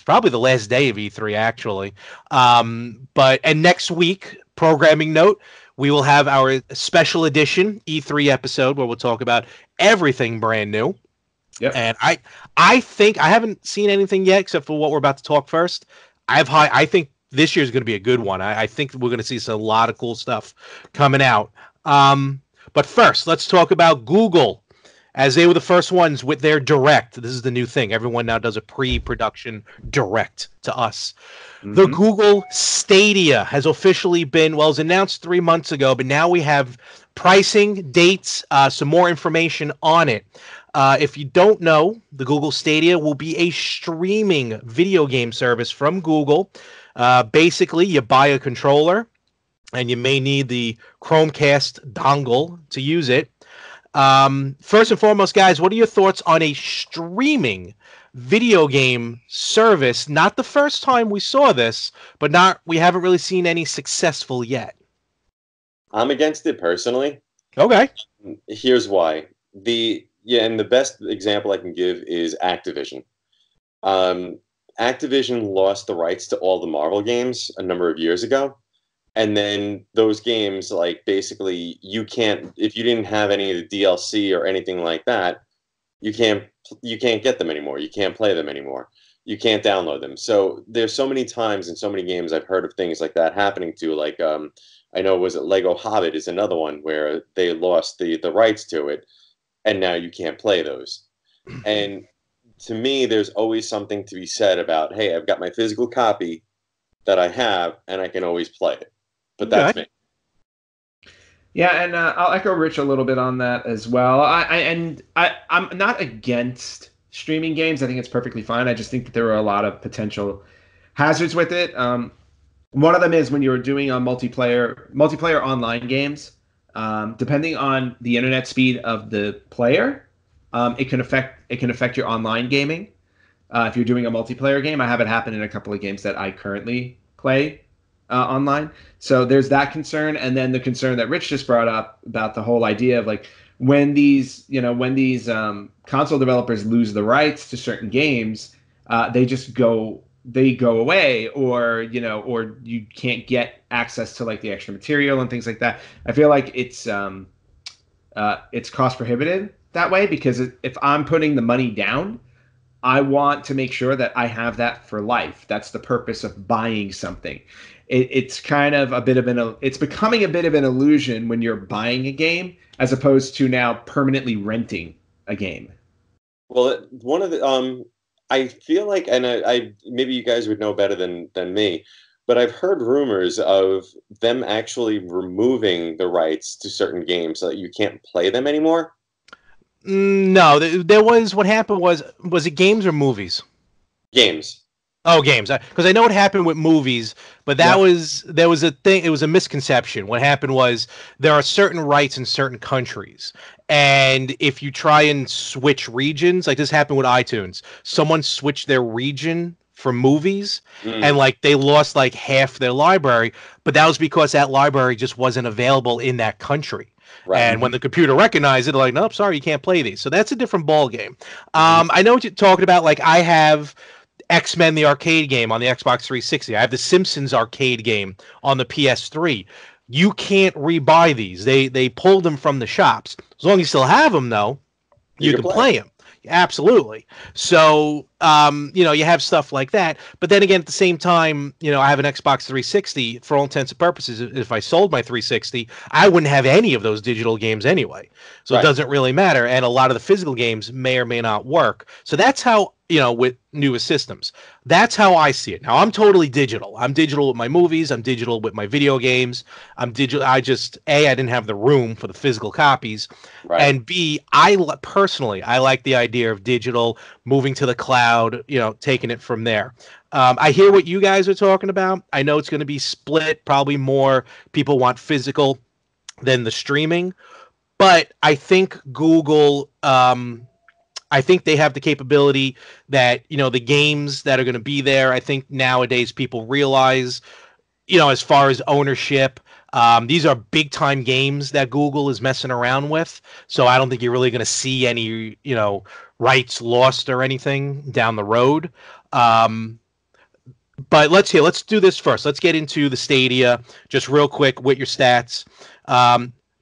probably the last day of E3, actually. And next week, programming note, we will have our special edition E3 episode where we'll talk about everything brand new. Yep. And I think I haven't seen anything yet except for what we're about to talk first. I think this year is going to be a good one. I think we're going to see a lot of cool stuff coming out. But first, let's talk about Google, as they were the first ones with their Direct. This is the new thing. Everyone now does a pre-production Direct to us. Mm-hmm. The Google Stadia has officially been, it was announced 3 months ago, but now we have pricing, dates, some more information on it. If you don't know, the Google Stadia will be a streaming video game service from Google. Basically, you buy a controller, and you may need the Chromecast dongle to use it. First and foremost, guys, what are your thoughts on a streaming video game service? Not the first time we saw this, but we haven't really seen any successful yet. I'm against it personally. Okay. Here's why. And the best example I can give is Activision. Activision lost the rights to all the Marvel games a number of years ago. And then those games, like, basically, you can't, if you didn't have any of the DLC or anything like that, you can't get them anymore. You can't play them anymore. You can't download them. So there's so many times in so many games I've heard of things like that happening to, like, I know, was it Lego Hobbit is another one where they lost the rights to it, and now you can't play those. And to me, there's always something to be said about, hey, I've got my physical copy that I have, and I can always play it. But that's me. Yeah, and I'll echo Rich a little bit on that as well. I'm not against streaming games. I think it's perfectly fine. I just think that there are a lot of potential hazards with it. One of them is when you're doing multiplayer online games. Depending on the internet speed of the player, it can affect your online gaming. If you're doing a multiplayer game, I have it happen in a couple of games that I currently play online. So there's that concern, and then the concern that Rich just brought up about the whole idea of, like, when these console developers lose the rights to certain games, they go away, or you can't get access to, like, the extra material and things like that. I feel like it's cost prohibitive that way, because if I'm putting the money down, I want to make sure that I have that for life. That's the purpose of buying something. It's kind of it's becoming a bit of an illusion when you're buying a game as opposed to now permanently renting a game. Well, one of the I feel like, and I maybe you guys would know better than me, but but I've heard rumors of them actually removing the rights to certain games so that you can't play them anymore. No, there was, what happened was it games or movies? Games. Oh, games. Because I know what happened with movies, but there was a thing. It was a misconception. What happened was there are certain rights in certain countries, and if you try and switch regions, like this happened with iTunes, someone switched their region for movies, and like they lost like half their library, but that was because that library just wasn't available in that country. Right. And when the computer recognized it, like, nope, sorry, you can't play these. So that's a different ball game. I know what you're talking about. Like, I have X-Men the arcade game on the Xbox 360. I have the Simpsons arcade game on the PS3. You can't rebuy these. They pulled them from the shops. As long as you still have them, though, you can play them. Absolutely. So, you have stuff like that. But then again, at the same time, I have an Xbox 360. For all intents and purposes, if I sold my 360, I wouldn't have any of those digital games anyway. So It doesn't really matter. And a lot of the physical games may or may not work. So that's how, with newest systems. That's how I see it. Now, I'm totally digital. I'm digital with my movies. I'm digital with my video games. I'm digital. I didn't have the room for the physical copies. Right. And B, personally, I like the idea of digital, moving to the cloud, taking it from there. I hear what you guys are talking about. I know it's going to be split. Probably more people want physical than the streaming. But I think Google... I think they have the capability that, the games that are going to be there. I think nowadays people realize, as far as ownership, these are big time games that Google is messing around with. So I don't think you're really going to see any, rights lost or anything down the road. But let's do this first. Let's get into the Stadia just real quick with your stats.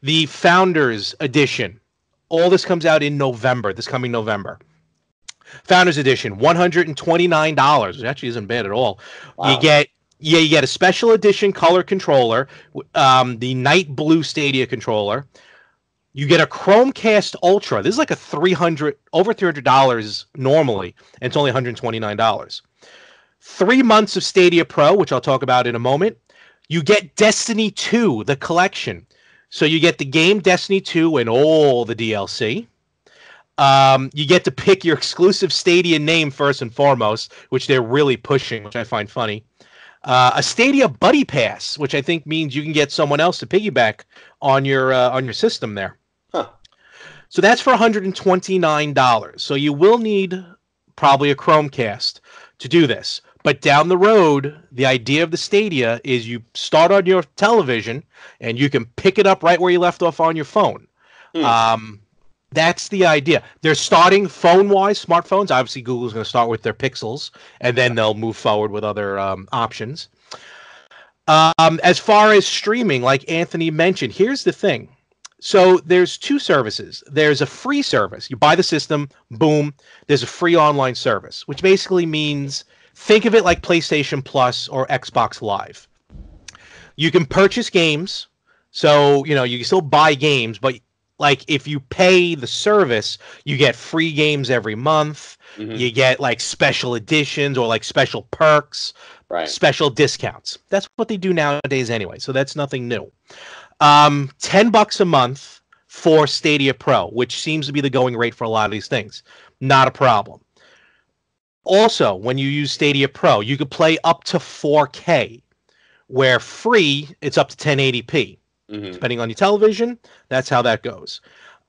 The Founders Edition. All this comes out in November, this coming November. Founders Edition, $129, which actually isn't bad at all. Wow. You get a special edition color controller, the Night Blue Stadia controller. You get a Chromecast Ultra. This is like over $300 normally, and it's only $129. 3 months of Stadia Pro, which I'll talk about in a moment. You get Destiny 2, the collection. So you get the game Destiny 2 and all the DLC. You get to pick your exclusive Stadia name first and foremost, which they're really pushing, which I find funny. A Stadia Buddy Pass, which I think means you can get someone else to piggyback on your system there. Huh. So that's for $129. So you will need probably a Chromecast to do this. But down the road, the idea of the Stadia is you start on your television and you can pick it up right where you left off on your phone. That's the idea. They're starting phone-wise, smartphones. Obviously, Google's going to start with their Pixels, and then they'll move forward with other options. As far as streaming, like Anthony mentioned, here's the thing. So there's two services. There's a free service. You buy the system, boom, there's a free online service, which basically means... think of it like PlayStation Plus or Xbox Live. You can purchase games, so you can still buy games, but like if you pay the service, you get free games every month. Mm-hmm. You get like special editions or like special perks, special discounts. That's what they do nowadays anyway, so that's nothing new. $10 a month for Stadia Pro, which seems to be the going rate for a lot of these things. Not a problem. Also, when you use Stadia Pro, you could play up to 4K, where free, it's up to 1080p. Mm-hmm. Depending on your television, that's how that goes.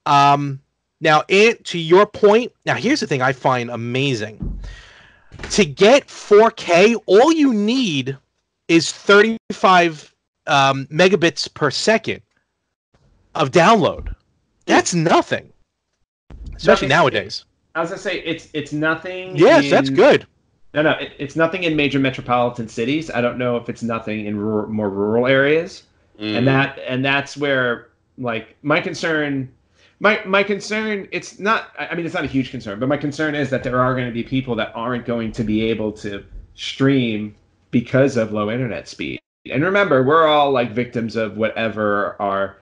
Now, to your point, now here's the thing I find amazing. To get 4K, all you need is 35 megabits per second of download. That's nothing, especially nowadays. I was gonna say it's nothing. Yes, that's good. No, it's nothing in major metropolitan cities. I don't know if it's nothing in more rural areas, and that's where like my concern. My concern. It's not. I mean, it's not a huge concern, but my concern is that there are going to be people that aren't going to be able to stream because of low internet speed. And remember, we're all like victims of whatever our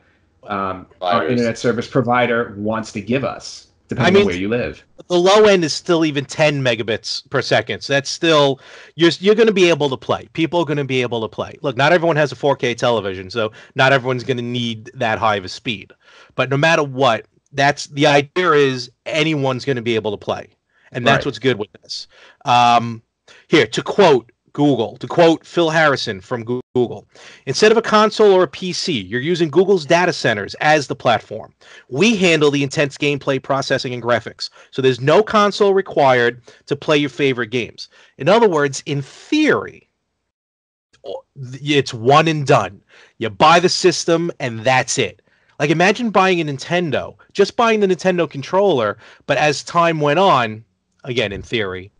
internet service provider wants to give us. depending on where you live. The low end is still even 10 megabits per second. So that's still you're going to be able to play. People are going to be able to play. Look, not everyone has a 4K television, so not everyone's going to need that high of a speed. But no matter what, that's the idea is anyone's going to be able to play, and that's what's good with this. Here, to quote Phil Harrison from Google, instead of a console or a PC, you're using Google's data centers as the platform. We handle the intense gameplay processing and graphics, so there's no console required to play your favorite games. In other words, in theory, it's one and done. You buy the system and that's it. Like, imagine buying a Nintendo, just buying the Nintendo controller, but as time went on, again, in theory,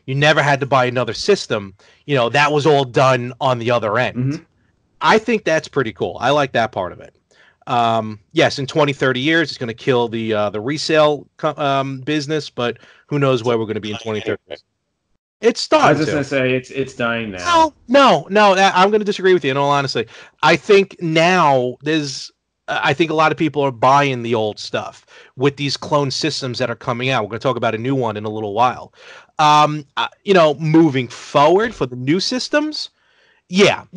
you never had to buy another system. You know, that was all done on the other end. Mm-hmm. I think that's pretty cool. I like that part of it. Yes, in 20, 30 years, it's going to kill the resale business, but who knows where we're going to be in 20, 30 years. It's starting. I was just going to say it's dying now. No, I'm going to disagree with you in all honesty. I think now I think a lot of people are buying the old stuff with these clone systems that are coming out. We're going to talk about a new one in a little while. Moving forward for the new systems, like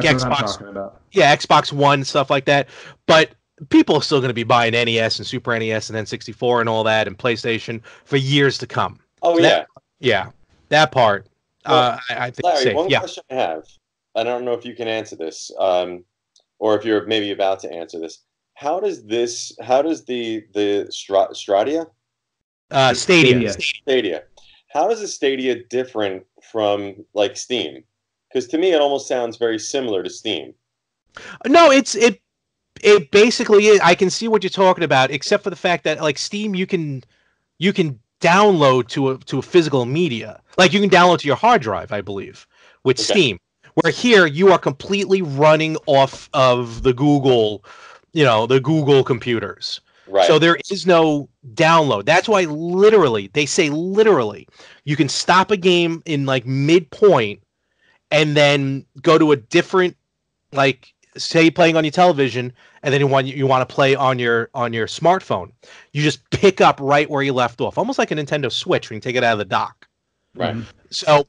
that's Xbox, Xbox One, stuff like that. But people are still going to be buying NES and Super NES and N64 and all that and PlayStation for years to come. Oh, so that part. Well, I think. Larry, one question I have. I don't know if you can answer this, or if you're maybe about to answer this. How does the Stadia? Stadia. How is the Stadia different from like Steam? Because to me, it almost sounds very similar to Steam. No, it basically is. I can see what you're talking about, except for the fact that like Steam, you can download to a physical media, like you can download to your hard drive, I believe, with Steam. Where here you are completely running off of the Google computers. Right. So there is no download. That's why they say literally, you can stop a game in like midpoint and then go to a different, like say playing on your television, and then you want to play on your smartphone. You just pick up right where you left off, almost like a Nintendo Switch when you take it out of the dock. Right. So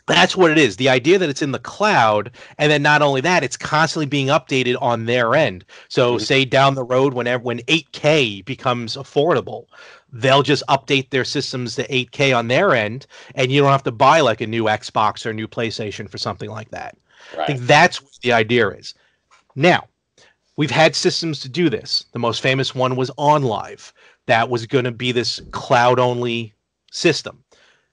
that's what it is. The idea that it's in the cloud, and then not only that, it's constantly being updated on their end. So say down the road, when 8K becomes affordable, they'll just update their systems to 8K on their end, and you don't have to buy like a new Xbox or a new PlayStation for something like that. Right. I think that's what the idea is. Now, we've had systems to do this. The most famous one was OnLive. That was going to be this cloud-only system.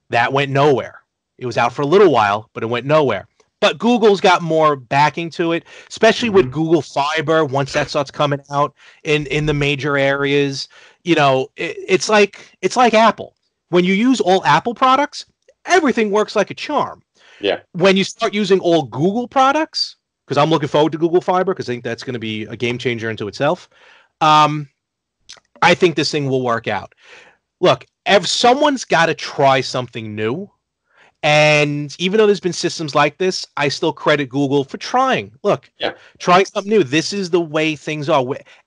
That went nowhere. It was out for a little while, but it went nowhere. But Google's got more backing to it, especially with Google Fiber. Once that starts coming out in the major areas, it's like Apple. When you use all Apple products, everything works like a charm. Yeah. When you start using all Google products, because I'm looking forward to Google Fiber, because I think that's going to be a game changer into itself. I think this thing will work out. Look, if someone's got to try something new. And even though there's been systems like this, I still credit Google for trying. Look, trying something new. This is the way things are.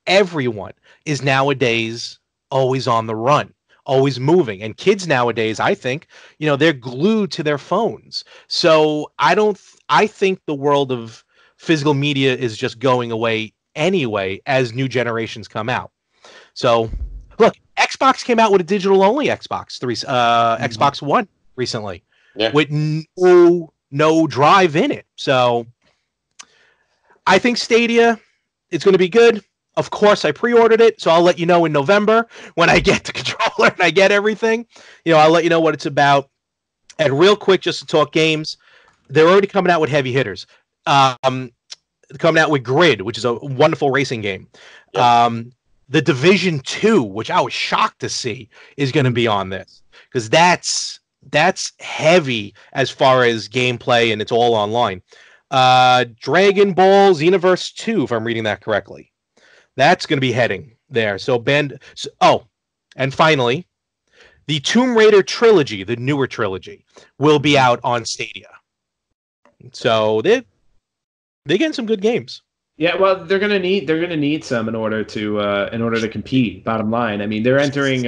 Everyone is nowadays always on the run, always moving. And kids nowadays, I think, they're glued to their phones. So I think the world of physical media is just going away anyway as new generations come out. So, look, Xbox came out with a digital-only Xbox Xbox One recently. Yeah. With no drive in it. So I think Stadia is going to be good. Of course, I pre-ordered it, so I'll let you know in November when I get the controller and I get everything. I'll let you know what it's about. And real quick, just to talk games, they're already coming out with heavy hitters. Coming out with Grid, which is a wonderful racing game. Yep. The Division 2, which I was shocked to see, is going to be on this, because that's heavy as far as gameplay, and it's all online. Dragon Ball Xenoverse 2, if I'm reading that correctly. That's going to be heading there. And finally, the Tomb Raider trilogy, the newer trilogy, will be out on Stadia. So they're getting some good games. Yeah, well, they're gonna need some in order to compete. Bottom line, I mean, they're entering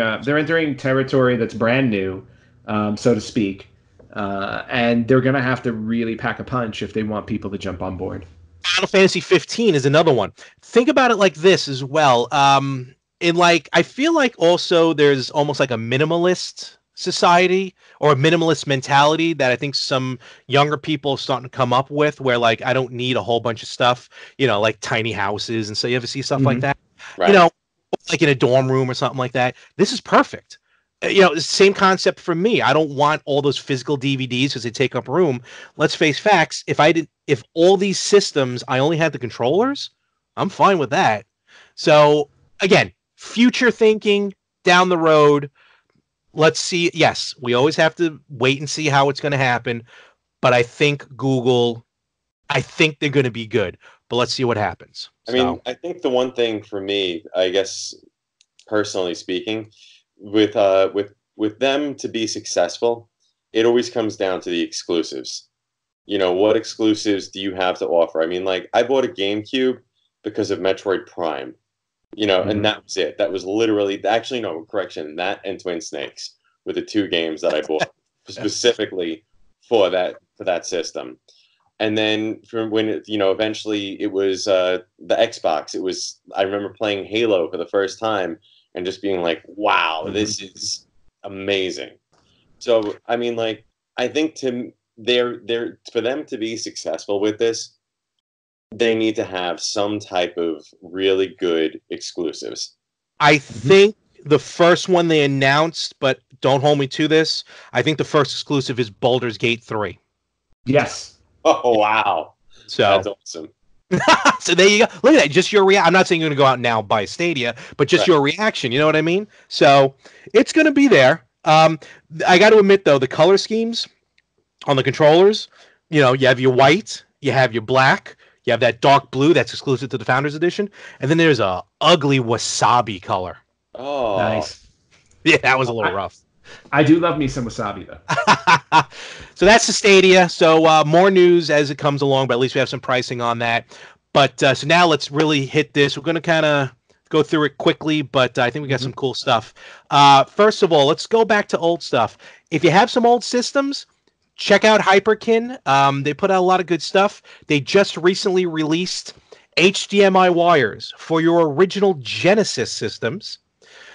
territory that's brand new, so to speak, and they're gonna have to really pack a punch if they want people to jump on board. Final Fantasy 15 is another one. Think about it like this as well. In like, I feel like also there's almost like a minimalist society or a minimalist mentality that I think some younger people are starting to come up with, where like I don't need a whole bunch of stuff, like tiny houses, and so you ever see stuff like that, Right. like in a dorm room or something like that. This is perfect. Same concept for me. I don't want all those physical DVDs because they take up room. Let's face facts. If all these systems, I only had the controllers, I'm fine with that. So again, future thinking down the road. Let's see. Yes, we always have to wait and see how it's going to happen. But I think they're going to be good. But let's see what happens. I mean, I think the one thing for me, I guess, personally speaking, with them to be successful, it always comes down to the exclusives. What exclusives do you have to offer? I mean, like, I bought a GameCube because of Metroid Prime, and that was it. That was literally, actually, no, correction, that and Twin Snakes were the two games that I bought specifically for that system. And then from when eventually it was the Xbox. I remember playing Halo for the first time and just being like, wow, this is amazing. So, I mean, like, I think for them to be successful with this, they need to have some type of really good exclusives. I think the first one they announced, but don't hold me to this, I think the first exclusive is Baldur's Gate 3. Yes. Oh, wow. So that's awesome. So there you go. Look at that. Just your reaction. I'm not saying you're going to go out now and buy Stadia, but just your reaction. You know what I mean? So it's going to be there. I got to admit, though, the color schemes on the controllers, you have your white, you have your black, you have that dark blue that's exclusive to the Founders Edition, and then there's a ugly wasabi color. Oh, nice. Yeah, that was a little rough. I do love me some wasabi, though. So that's the Stadia. So more news as it comes along, but at least we have some pricing on that. But so now let's really hit this. We're going to kind of go through it quickly, but I think we got some cool stuff. First of all, let's go back to old stuff. If you have some old systems, check out Hyperkin. They put out a lot of good stuff. They just recently released HDMI wires for your original Genesis systems.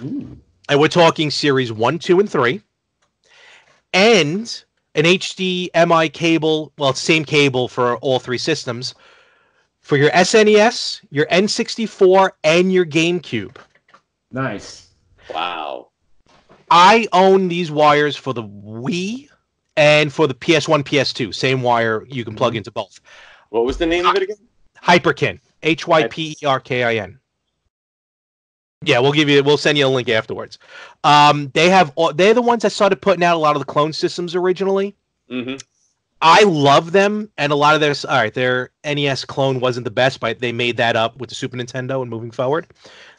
Ooh. And we're talking series 1, 2, and 3. And an HDMI cable, well, same cable for all three systems, for your SNES, your N64, and your GameCube. Nice. Wow. I own these wires for the Wii and for the PS1, PS2. Same wire you can plug into both. What was the name of it again? Hyperkin. Hyperkin. Yeah, we'll send you a link afterwards. They're the ones that started putting out a lot of the clone systems originally. Mm-hmm. I love them, and a lot of their NES clone wasn't the best, but they made that up with the Super Nintendo and moving forward.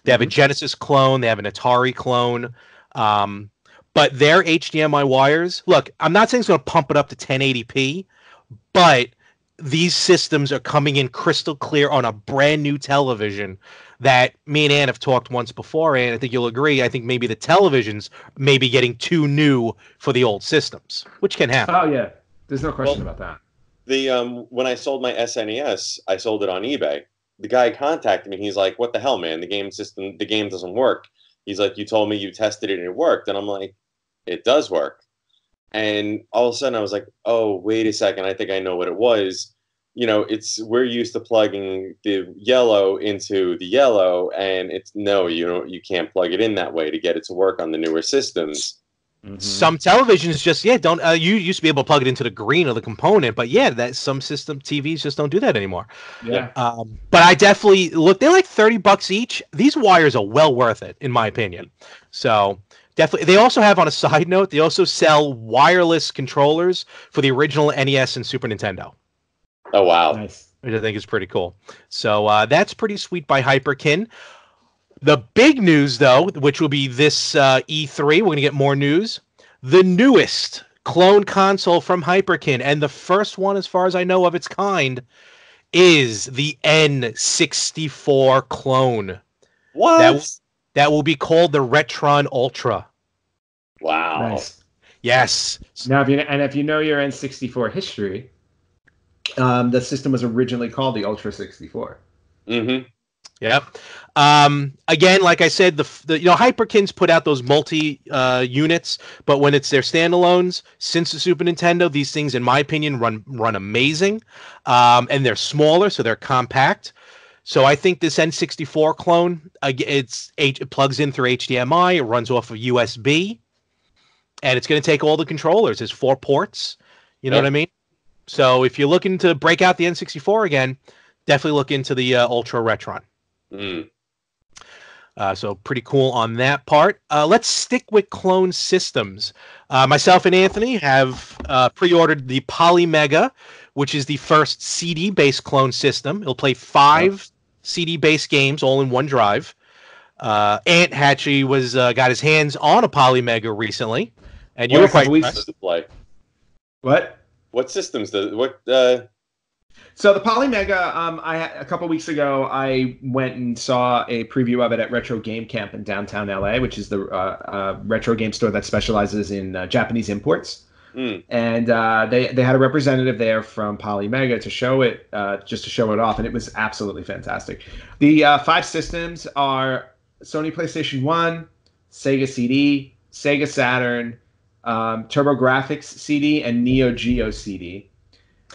They have a Genesis clone, they have an Atari clone, but their HDMI wires, look, I'm not saying it's going to pump it up to 1080p, but these systems are coming in crystal clear on a brand new television that me and Ann have talked once before, and I think you'll agree. I think maybe the televisions may be getting too new for the old systems, which can happen. Oh, yeah. There's no question about that. When I sold my SNES, I sold it on eBay. The guy contacted me. He's like, "What the hell, man? The game doesn't work." He's like, "You told me you tested it and it worked." And I'm like, "It does work." And all of a sudden I was like, "Oh, wait a second. I think I know what it was." We're used to plugging the yellow into the yellow, and you can't plug it in that way to get it to work on the newer systems. Mm-hmm. Some televisions just don't. You used to be able to plug it into the green of the component, but that some system TVs just don't do that anymore. Yeah. But I definitely look. They're like $30 each. These wires are well worth it, in my opinion. So definitely. They also have, on a side note, they also sell wireless controllers for the original NES and Super Nintendo. Oh wow! Nice. Which I think is pretty cool. So that's pretty sweet by Hyperkin. The big news, though, which will be this E3, we're going to get more news. The newest clone console from Hyperkin, and the first one, as far as I know, of its kind, is the N64 clone. What? That will be called the Retron Ultra. Wow. Nice. Yes. Now, if you know your N64 history, the system was originally called the Ultra 64. Mm-hmm. Yep. Again, like I said, the Hyperkins put out those multi units, but when it's their standalones, since the Super Nintendo, these things, in my opinion, run amazing. And they're smaller, so they're compact. So I think this N64 clone, it plugs in through HDMI, it runs off of USB, and it's going to take all the controllers. There's 4 ports. You know what I mean? So if you're looking to break out the N64 again, definitely look into the Ultra Retron. Mm. So pretty cool on that part. Let's stick with clone systems. Myself and Anthony have pre-ordered the Polymega, which is the first CD-based clone system. It'll play 5 CD-based games all in one drive. Ant Hatchie got his hands on a Polymega recently, and you were quite impressed. To play. What systems So the Polymega, a couple weeks ago, I went and saw a preview of it at Retro Game Camp in downtown LA, which is the retro game store that specializes in Japanese imports. Mm. And they had a representative there from Polymega to show it, just to show it off, and it was absolutely fantastic. The 5 systems are Sony PlayStation 1, Sega CD, Sega Saturn, TurboGrafx CD, and Neo Geo CD.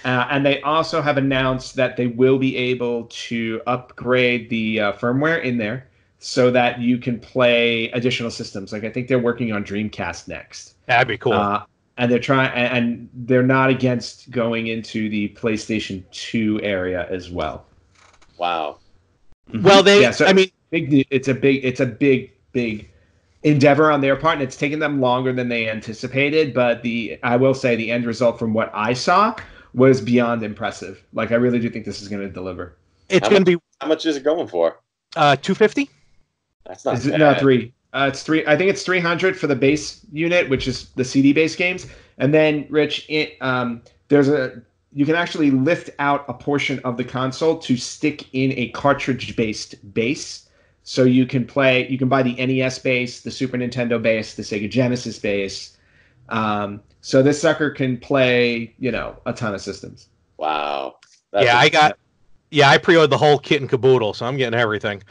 And they also have announced that they will be able to upgrade the firmware in there so that you can play additional systems. Like I think they're working on Dreamcast next. That'd be cool. And they're not against going into the PlayStation 2 area as well. Wow. Well, it's a big endeavor on their part, and it's taken them longer than they anticipated. But I will say the end result from what I saw was beyond impressive. Like I really do think this is going to deliver. It's going to be. How much is it going for? $250. That's not bad. No, 3. It's 3. I think it's 300 for the base unit, which is the CD-based games. And then, Rich, you can actually lift out a portion of the console to stick in a cartridge-based base. So you can buy the NES base, the Super Nintendo base, the Sega Genesis base. So this sucker can play, a ton of systems. Wow. I pre-ordered the whole kit and caboodle, so I'm getting everything.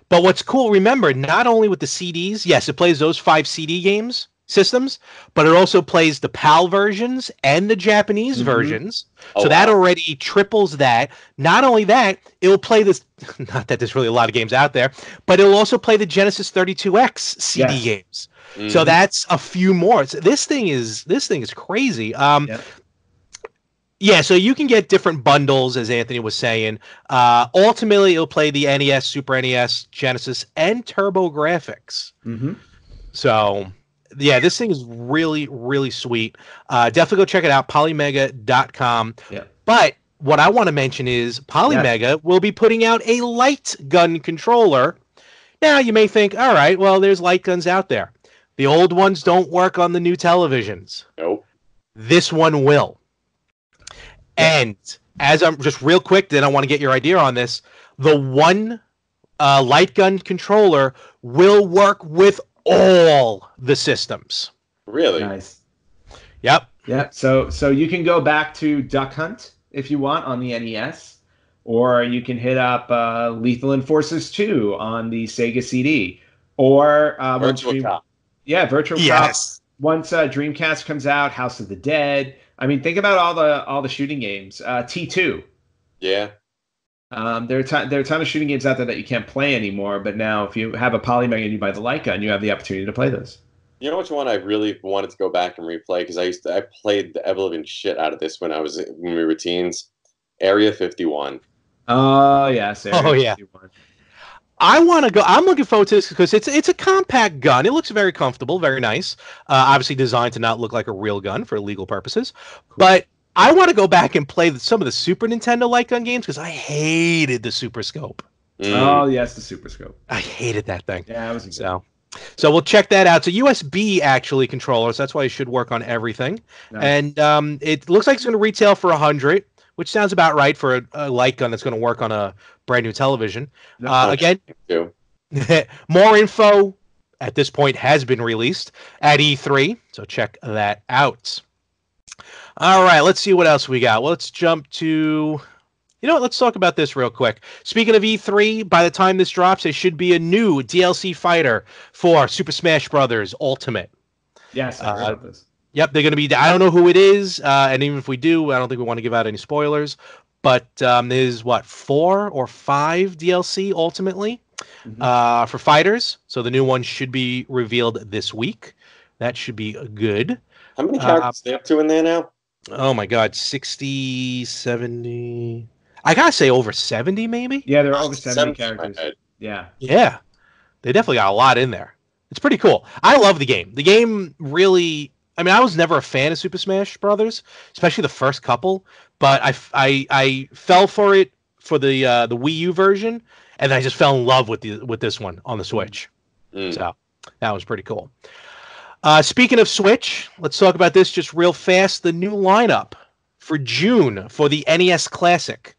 But what's cool, remember, not only with the CDs, yes, it plays those 5 CD systems, but it also plays the PAL versions and the Japanese versions. So that already triples that. Not only that, it'll play this, not that there's really a lot of games out there, but it'll also play the Genesis 32X CD games. Mm-hmm. So that's a few more. So this thing is crazy. Yeah, so you can get different bundles, as Anthony was saying. Ultimately, it'll play the NES, Super NES, Genesis, and TurboGrafx. Mm-hmm. So, yeah, this thing is really, really sweet. Definitely go check it out, polymega.com. Yeah. But what I want to mention is Polymega will be putting out a light gun controller. Now, you may think, all right, well, there's light guns out there. The old ones don't work on the new televisions. Nope. This one will. And as I'm just real quick, then I want to get your idea on this. The one light gun controller will work with all the systems. Really? Nice. Yep. Yeah. So you can go back to Duck Hunt if you want on the NES, or you can hit up Lethal Enforcers 2 on the Sega CD, or Virtual Cop. Yeah, Virtual Cop. Once Dreamcast comes out, House of the Dead. I mean, think about all the shooting games. T2. Yeah. There are a ton of shooting games out there that you can't play anymore. But now, if you have a Polymega and you buy the light gun, you have the opportunity to play those. You know which one I really wanted to go back and replay, because I played the ever-living shit out of this when we were teens. Area 51. Oh yes. Area 51. I want to go. I'm looking forward to this because it's a compact gun. It looks very comfortable, very nice. Obviously designed to not look like a real gun for legal purposes. Cool. But I want to go back and play some of the Super Nintendo light gun games because I hated the Super Scope. Oh yes, the Super Scope. I hated that thing. Yeah, it was so we'll check that out. It's a USB actually controller, so that's why it should work on everything. Nice. And it looks like it's going to retail for $100. which sounds about right for a light gun that's going to work on a brand new television. No, Again, too. more info at this point has been released at E3, so check that out. All right, let's see what else we got. Well, let's jump to... You know what? Let's talk about this real quick. Speaking of E3, by the time this drops, there should be a new DLC fighter for Super Smash Bros. Ultimate. Yes, I heard of this. Yep, they're going to be... I don't know who it is, and even if we do, I don't think we want to give out any spoilers. But there's, 4 or 5 DLC ultimately for fighters. So the new one should be revealed this week. That should be good. How many characters are they up to in there now? Oh, my God. 60, 70... I gotta say over 70, maybe? Yeah, there are over 70 characters. Yeah. Yeah. They definitely got a lot in there. It's pretty cool. I love the game. The game really... I mean, I was never a fan of Super Smash Brothers, especially the first couple, but I fell for it for the Wii U version, and I just fell in love with this one on the Switch. So that was pretty cool. Speaking of Switch, let's talk about this just real fast. The new lineup for June for the NES Classic.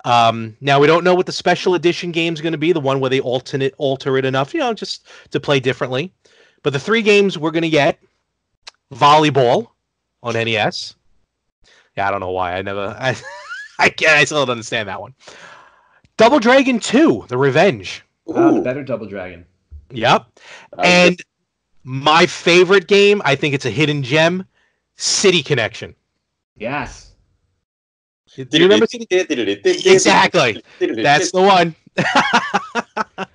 Now, we don't know what the special edition game is going to be, the one where they alter it enough, just to play differently. But the 3 games we're going to get, Volleyball on NES. Yeah, I don't know why. I still don't understand that one. Double Dragon 2, The Revenge. The better Double Dragon. Yep. And my favorite game, I think it's a hidden gem, City Connection. Yes. Do you remember City? Exactly. That's the one.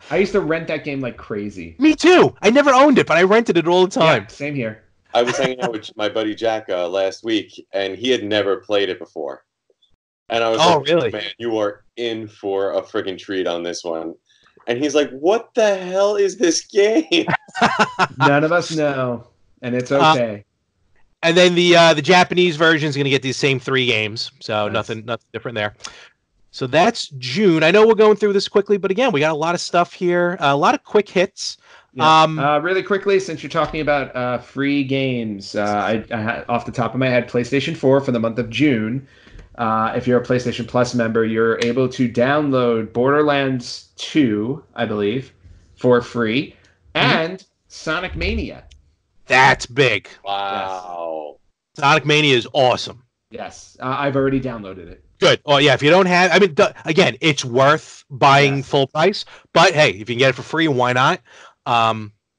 I used to rent that game like crazy. Me too. I never owned it, but I rented it all the time. Yeah, same here. I was hanging out with my buddy Jack last week, and he had never played it before. And I was like, really? Man, you are in for a friggin' treat on this one. And he's like, what the hell is this game? None of us know, and it's okay. And then the Japanese version is going to get these same 3 games, so nothing different there. So that's June. I know we're going through this quickly, but again, we got a lot of stuff here, a lot of quick hits. Yeah. Really quickly, since you're talking about free games, I off the top of my head, PlayStation 4 for the month of June. If you're a PlayStation Plus member, you're able to download Borderlands 2, I believe, for free, and Sonic Mania. That's big. Wow. Yes. Sonic Mania is awesome. Yes, I've already downloaded it. Good. Oh, yeah, if you don't have... I mean, again, it's worth buying full price, but hey, if you can get it for free, why not?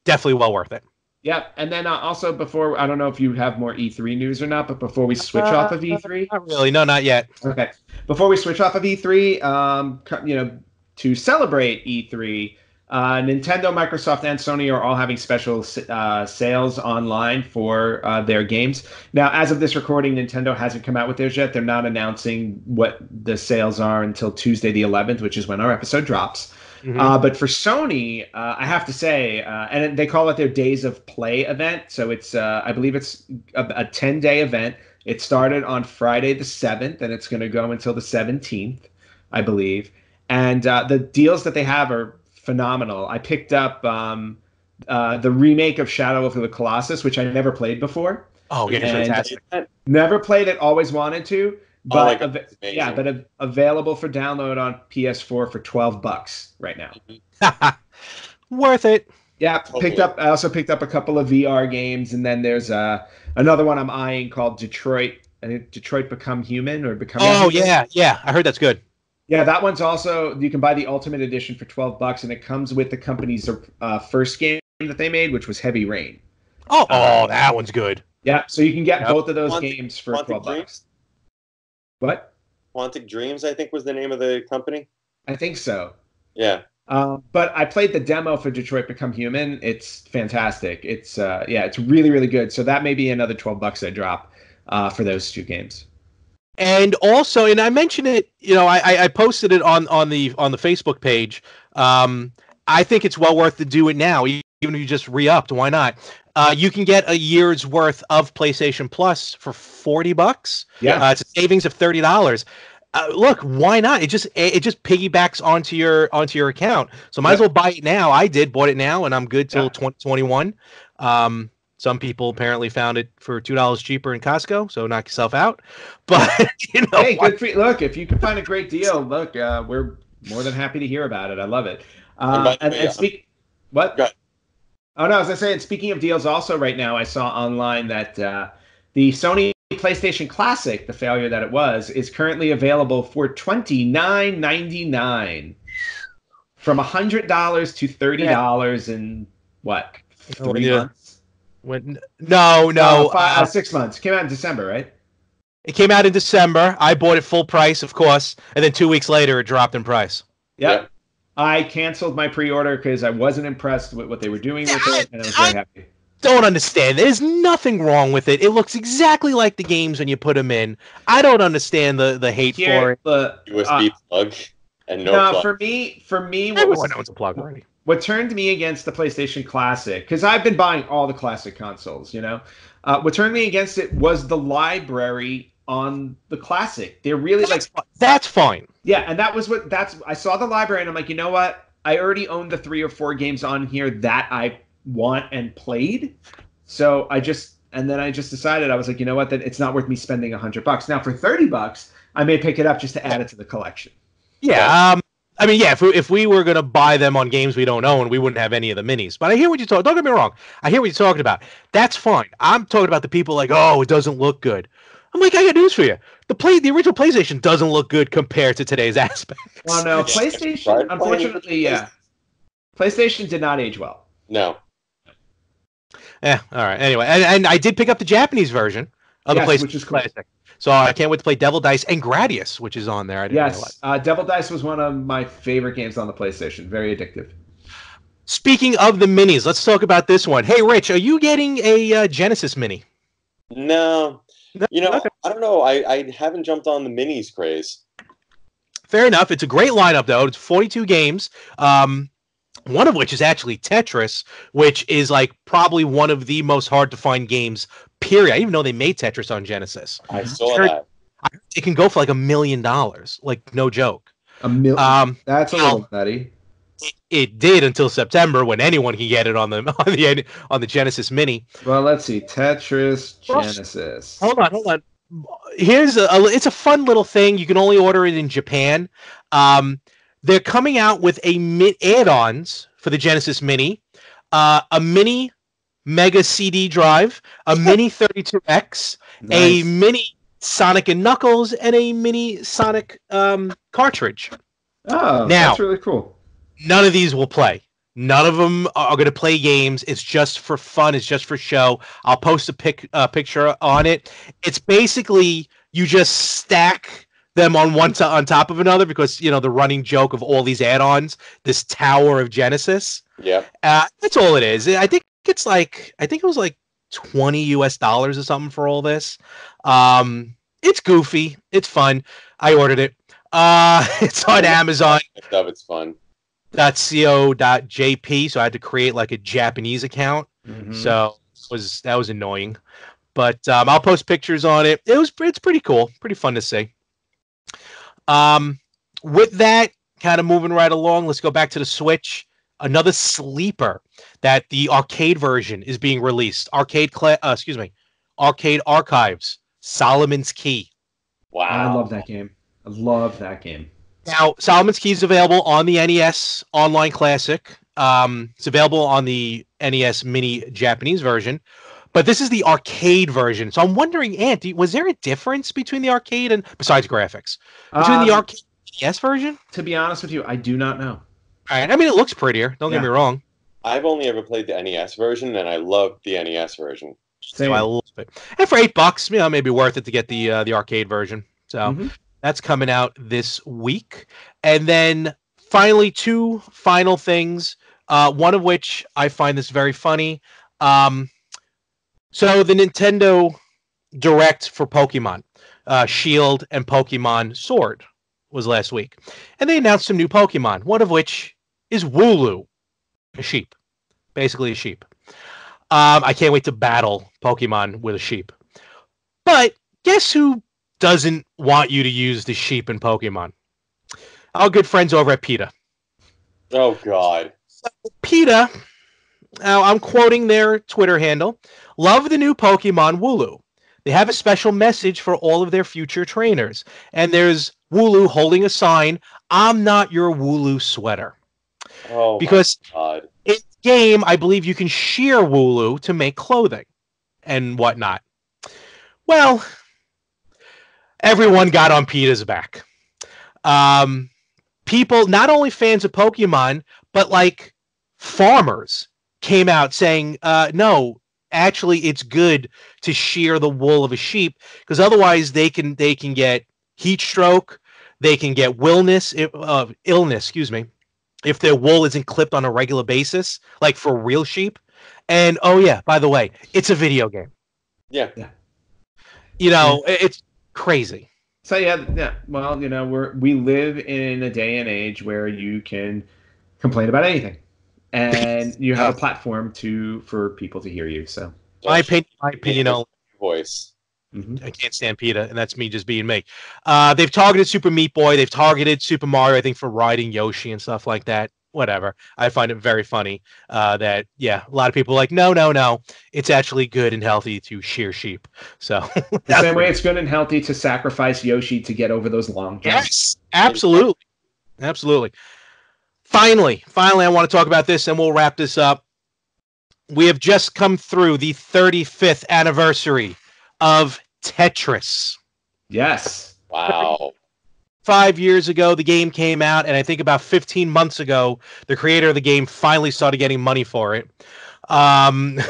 Definitely well worth it. Yeah, and then also before, I don't know if you have more E3 news or not, but before we switch off of E3... Not really. No, not yet. Okay. Before we switch off of E3, to celebrate E3, Nintendo, Microsoft, and Sony are all having special sales online for their games. Now, as of this recording, Nintendo hasn't come out with theirs yet. They're not announcing what the sales are until Tuesday the 11th, which is when our episode drops. But for Sony, I have to say, and they call it their Days of Play event. So it's, I believe it's a 10-day event. It started on Friday the 7th, and it's going to go until the 17th, I believe. And the deals that they have are phenomenal. I picked up the remake of Shadow of the Colossus, which I never played before. Oh, yeah, fantastic. Never played it, always wanted to. But but available for download on PS4 for $12 right now. Worth it. Yeah, totally. I also picked up a couple of VR games, and then there's another one I'm eyeing called Detroit. I think Detroit Become Human or Become. Oh Human. yeah, I heard that's good. Yeah, that one's also, you can buy the Ultimate Edition for $12, and it comes with the company's first game that they made, which was Heavy Rain. Oh, that one's good. Yeah, so you can get both of those games for $12. What? Quantic Dreams, I think, was the name of the company. I think so. Yeah. But I played the demo for Detroit Become Human. It's fantastic. It's it's really, really good. So that may be another $12 I drop for those 2 games. And also, and I mentioned it, I posted it on the Facebook page. I think it's well worth to do it now, even if you just re-upped. Why not? You can get a year's worth of PlayStation Plus for $40. Yeah, it's a savings of $30. Look, why not? It just piggybacks onto your account. So might as well buy it now. I bought it now, and I'm good till 2021. Some people apparently found it for $2 cheaper in Costco, so knock yourself out. But hey, good for you. Look, if you can find a great deal, look, we're more than happy to hear about it. I love it. What? Oh no, as I said, speaking of deals, also right now I saw online that the Sony PlayStation Classic, the failure that it was, is currently available for $29.99, from $100 to $30 in what? 3 months? No. 6 months. Came out in December, right? It came out in December. I bought it full price, of course, and then 2 weeks later it dropped in price. Yep. I canceled my pre-order because I wasn't impressed with what they were doing with it, and I was very happy. Don't understand. There's nothing wrong with it. It looks exactly like the games when you put them in. I don't understand the hate for it. The USB plug and no plug. For me, everyone owns a plug already. What turned me against the PlayStation Classic, because I've been buying all the classic consoles, what turned me against it was the library on the Classic. They're really that's fine. Yeah, and I saw the library and I'm like, you know what? I already own the 3 or 4 games on here that I want and played. So I just decided, I was like, you know what? That it's not worth me spending $100. Now for $30, I may pick it up just to add it to the collection. Yeah. If we were going to buy them on games we don't own, we wouldn't have any of the minis. But I hear what you're talking. Don't get me wrong. I hear what you're talking about. That's fine. I'm talking about the people like, oh, it doesn't look good. I'm like, I got news for you. The original PlayStation doesn't look good compared to today's aspects. Well, no, PlayStation, unfortunately, yeah. PlayStation did not age well. No. Yeah, all right. Anyway, and I did pick up the Japanese version of the PlayStation, which is cool. Classic. So I can't wait to play Devil Dice and Gradius, which is on there. I didn't realize. Devil Dice was one of my favorite games on the PlayStation. Very addictive. Speaking of the minis, let's talk about this one. Hey, Rich, are you getting a Genesis mini? No. I don't know. I haven't jumped on the minis craze. Fair enough. It's a great lineup, though. It's 42 games. One of which is actually Tetris, which is like probably one of the most hard to find games, period. I didn't even know they made Tetris on Genesis. I saw that. It can go for like $1 million. Like, no joke. $1 million? That's a little nutty. It did until September, when anyone can get it on the Genesis Mini. Well, let's see. Tetris Genesis. Hold on. Here's it's a fun little thing. You can only order it in Japan. They're coming out with add-ons for the Genesis Mini, a mini Mega CD drive, a mini 32X, a mini Sonic and Knuckles, and a mini Sonic cartridge. Oh, that's really cool. None of these will play. None of them are going to play games. It's just for fun. It's just for show. I'll post a picture on it. It's basically you just stack them on on top of another because, the running joke of all these add-ons, this Tower of Genesis. Yeah. That's all it is. I think it was like $20 or something for all this. It's goofy. It's fun. I ordered it. It's on Amazon. It's fun. .co.jp, so I had to create like a Japanese account. Mm-hmm. So that was annoying. But I'll post pictures on it. It's pretty cool, pretty fun to see. With that, kind of moving right along, let's go back to the Switch. Another sleeper that the arcade version is being released. Arcade Archives, Solomon's Key. Wow. I love that game. Now, Solomon's Key is available on the NES Online Classic. It's available on the NES Mini Japanese version. But this is the arcade version. So I'm wondering, Ant, was there a difference between the arcade and, besides graphics, between the arcade and the NES version? To be honest with you, I do not know. All right. I mean, it looks prettier. Don't get me wrong. I've only ever played the NES version, and I love the NES version. So I love it. And for $8, maybe worth it to get the arcade version. So that's coming out this week. And then finally, 2 final things. One of which I find this very funny. So the Nintendo Direct for Pokemon Shield and Pokemon Sword was last week. And they announced some new Pokemon, one of which is Wooloo, a sheep. Basically a sheep. I can't wait to battle Pokemon with a sheep. But guess who doesn't want you to use the sheep in Pokemon? Our good friends over at PETA. Oh, God. So PETA Now, I'm quoting their Twitter handle. Love the new Pokemon Wooloo. They have a special message for all of their future trainers. And there's Wooloo holding a sign, I'm not your Wooloo sweater. Oh, because my God. in the game, I believe you can shear Wooloo to make clothing and whatnot. Well, everyone got on PETA's back. People, not only fans of Pokemon, but like farmers came out saying, no, actually it's good to shear the wool of a sheep because otherwise they can get heat stroke, they can get illness, if their wool isn't clipped on a regular basis, like for real sheep. And oh yeah, by the way, it's a video game. Yeah. It's crazy. So yeah. Well, we live in a day and age where you can complain about anything, and you have a platform for people to hear you. So my opinion, voice. I can't stand PETA, and that's me just being me. They've targeted Super Meat Boy. They've targeted Super Mario, I think, for riding Yoshi and stuff like that. Whatever. I find it very funny that, a lot of people are like, no. It's actually good and healthy to shear sheep. So the same way it's good and healthy to sacrifice Yoshi to get over those long jumps. Yes, absolutely. Absolutely. Finally, I want to talk about this, and we'll wrap this up. We have just come through the 35th anniversary of Tetris. Yes. Wow. 5 years ago, the game came out, and I think about 15 months ago, the creator of the game finally started getting money for it. Everyone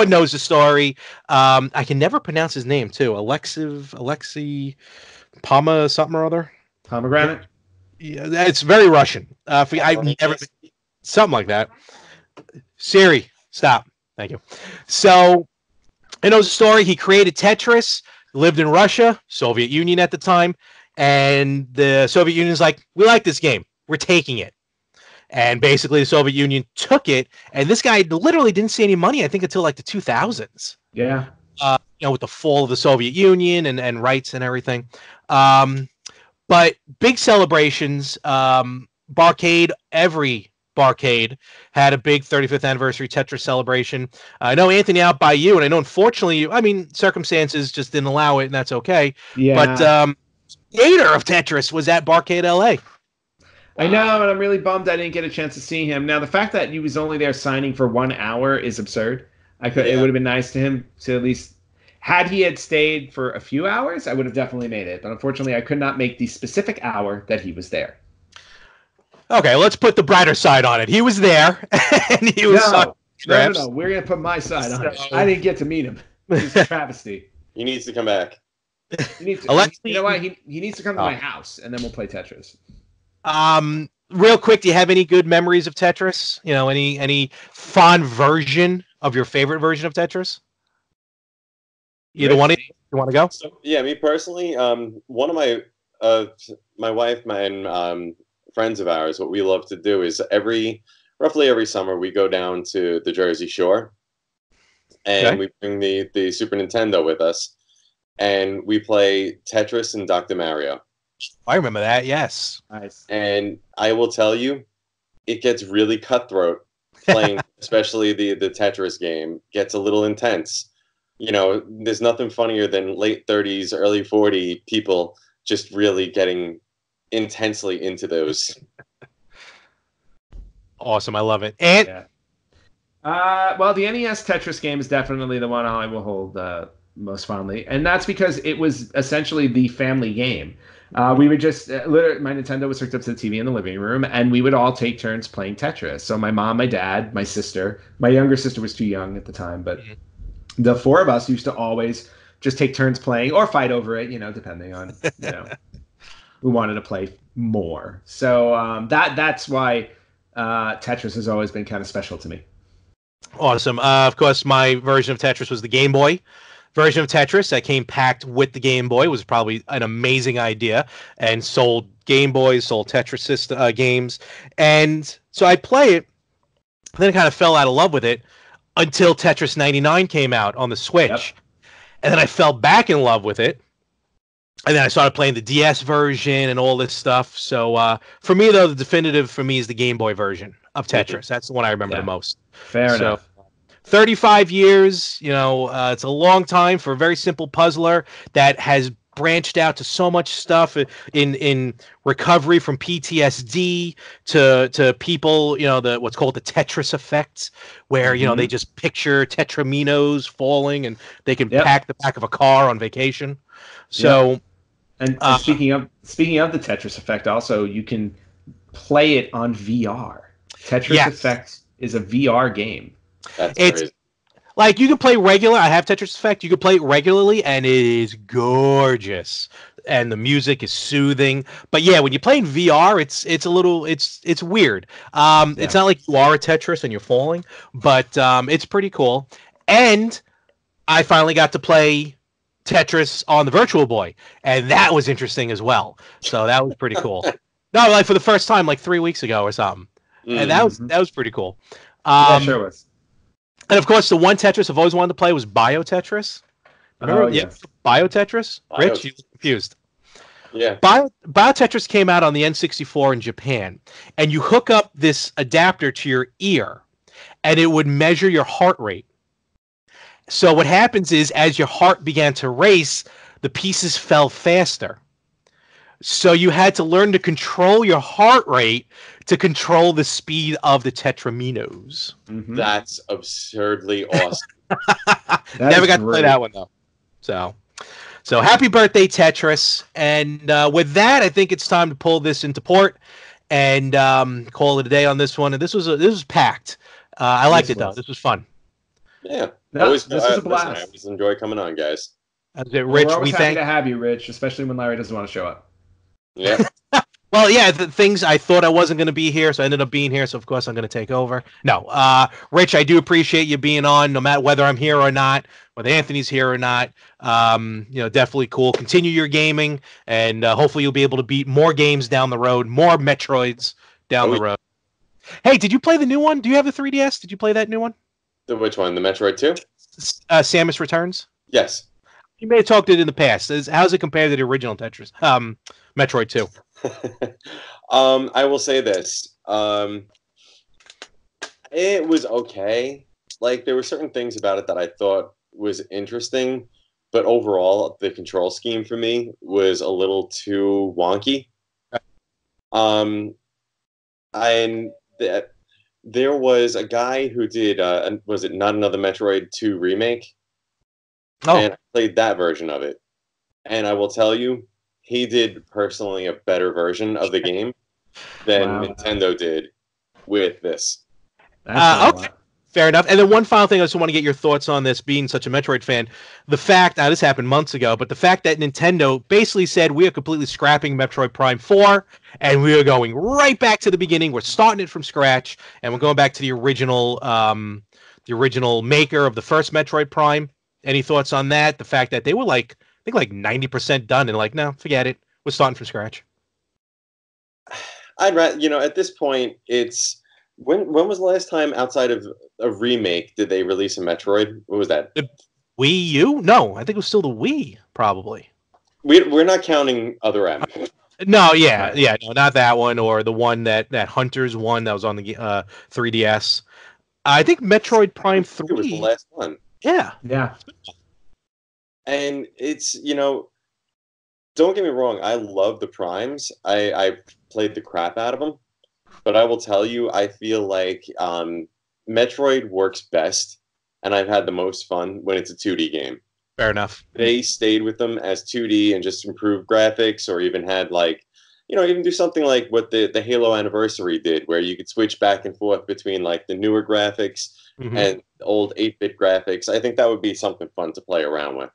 knows the story. I can never pronounce his name too. Alexei Poma something or other. Pomegranate. Yeah, it's very Russian. I've never something like that. Siri, stop. Thank you. So, he knows the story. He created Tetris. Lived in Russia, Soviet Union at the time, and the Soviet Union's like, we like this game. We're taking it. And basically the Soviet Union took it, and this guy literally didn't see any money, I think, until like the 2000s. Yeah. With the fall of the Soviet Union and rights and everything. But big celebrations. Every Barcade had a big 35th anniversary Tetris celebration. I know, Anthony, out by you, and I know, unfortunately, circumstances just didn't allow it, and that's okay. Yeah. But creator of Tetris was at Barcade LA. I know, and I'm really bummed I didn't get a chance to see him. Now, the fact that he was only there signing for 1 hour is absurd. It would have been nice to him to at least, had he had stayed for a few hours, I would have definitely made it. But unfortunately, I could not make the specific hour that he was there. Okay, let's put the brighter side on it. He was there, and he was. No. We're gonna put my side on it. I didn't get to meet him. It's a travesty. He needs to come back. You know what? He needs to come to my house, and then we'll play Tetris. Real quick, do you have any good memories of Tetris? Any fond version of your favorite version of Tetris? Either one of you want to go? So, me personally, one of my wife and friends of ours, what we love to do is roughly every summer we go down to the Jersey Shore, and we bring the Super Nintendo with us, and we play Tetris and Dr. Mario. I remember that. Yes. Nice. And I will tell you, it gets really cutthroat playing, especially the Tetris game gets a little intense. There's nothing funnier than late 30s, early 40 people just really getting intensely into those. Awesome. I love it. And well, the NES Tetris game is definitely the one I will hold most fondly, and that's because it was essentially the family game. We would just literally, my Nintendo was hooked up to the TV in the living room, and we would all take turns playing Tetris. So my mom, my dad, my sister, my younger sister was too young at the time, but the four of us used to always just take turns playing or fight over it, depending on who wanted to play more. So that's why Tetris has always been kind of special to me. Awesome. Of course, my version of Tetris was the Game Boy version of Tetris that came packed with the Game Boy. It was probably an amazing idea, and sold Game Boys, sold Tetris games. And so I play it, then I kind of fell out of love with it until Tetris 99 came out on the Switch. Yep. And then I fell back in love with it. And then I started playing the DS version and all this stuff. So for me, though, the definitive for me is the Game Boy version of Tetris. That's the one I remember the most. Fair enough. 35 years, it's a long time for a very simple puzzler that has branched out to so much stuff in recovery from PTSD to people, what's called the Tetris effect, where, they just picture Tetraminos falling and they can pack the back of a car on vacation. So, and speaking of the Tetris effect, also you can play it on VR. Tetris Effect is a VR game. It's crazy. Like you can play regular. I have Tetris Effect. You can play it regularly, and it is gorgeous, and the music is soothing. But yeah, when you play in VR, it's a little it's weird. It's not like you are a Tetris and you're falling, but it's pretty cool. And I finally got to play Tetris on the Virtual Boy, and that was interesting as well. So that was pretty cool. No, like for the first time, like 3 weeks ago or something, and that was pretty cool. Yeah, sure was. And of course, the one Tetris I've always wanted to play was Bio Tetris. Remember? Bio Tetris? Rich, you confused. Yeah. Bio Tetris came out on the N64 in Japan, and you hook up this adapter to your ear, and it would measure your heart rate. So what happens is, as your heart began to race, the pieces fell faster. So you had to learn to control your heart rate to control the speed of the Tetraminos. Mm-hmm. That's absurdly awesome. Never got to play that one though. So happy birthday, Tetris! And with that, I think it's time to pull this into port and call it a day on this one. And this was packed. I liked it though. This was fun. Yeah, this was a blast. I always enjoy coming on, guys. Rich, we're always happy to have you, Rich, especially when Larry doesn't want to show up. Yeah. Well, yeah, the things I thought I wasn't going to be here, so I ended up being here. So of course I'm going to take over. No, Rich, I do appreciate you being on, no matter whether I'm here or not, whether Anthony's here or not. Definitely cool. Continue your gaming, and hopefully you'll be able to beat more games down the road, more Metroids down the road. Hey, did you play the new one? Do you have the 3DS? Did you play that new one? Which one? The Metroid 2? Samus Returns. Yes. You may have talked it in the past. How's it compared to the original Tetris? Metroid 2. I will say this. It was okay. Like, there were certain things about it that I thought was interesting, but overall, the control scheme for me was a little too wonky. There was a guy who did, was it Not Another Metroid 2 remake? Oh. And I played that version of it. And I will tell you, he did personally a better version of the game than Nintendo did with this. Okay. Fair enough. And then one final thing I just want to get your thoughts on this, being such a Metroid fan. The fact, now this happened months ago, but the fact that Nintendo basically said we are completely scrapping Metroid Prime 4 and we are going right back to the beginning. We're starting it from scratch and we're going back to the original maker of the first Metroid Prime. Any thoughts on that? The fact that they were like 90% done and like, no, forget it. We're starting from scratch. I'd rather, at this point, it's when was the last time outside of a remake did they release a Metroid? What was that? The Wii U? No, I think it was still the Wii, probably. We're not counting Other M. No, no, not that one, or the one that Hunters one that was on the 3DS. I think Metroid Prime 3 was the last one. Yeah. And it's, don't get me wrong, I love the Primes. I played the crap out of them. But I will tell you, I feel like Metroid works best, and I've had the most fun when it's a 2D game. Fair enough. They stayed with them as 2D and just improved graphics, or even had even do something like what the Halo Anniversary did, where you could switch back and forth between like the newer graphics and old 8-bit graphics. I think that would be something fun to play around with.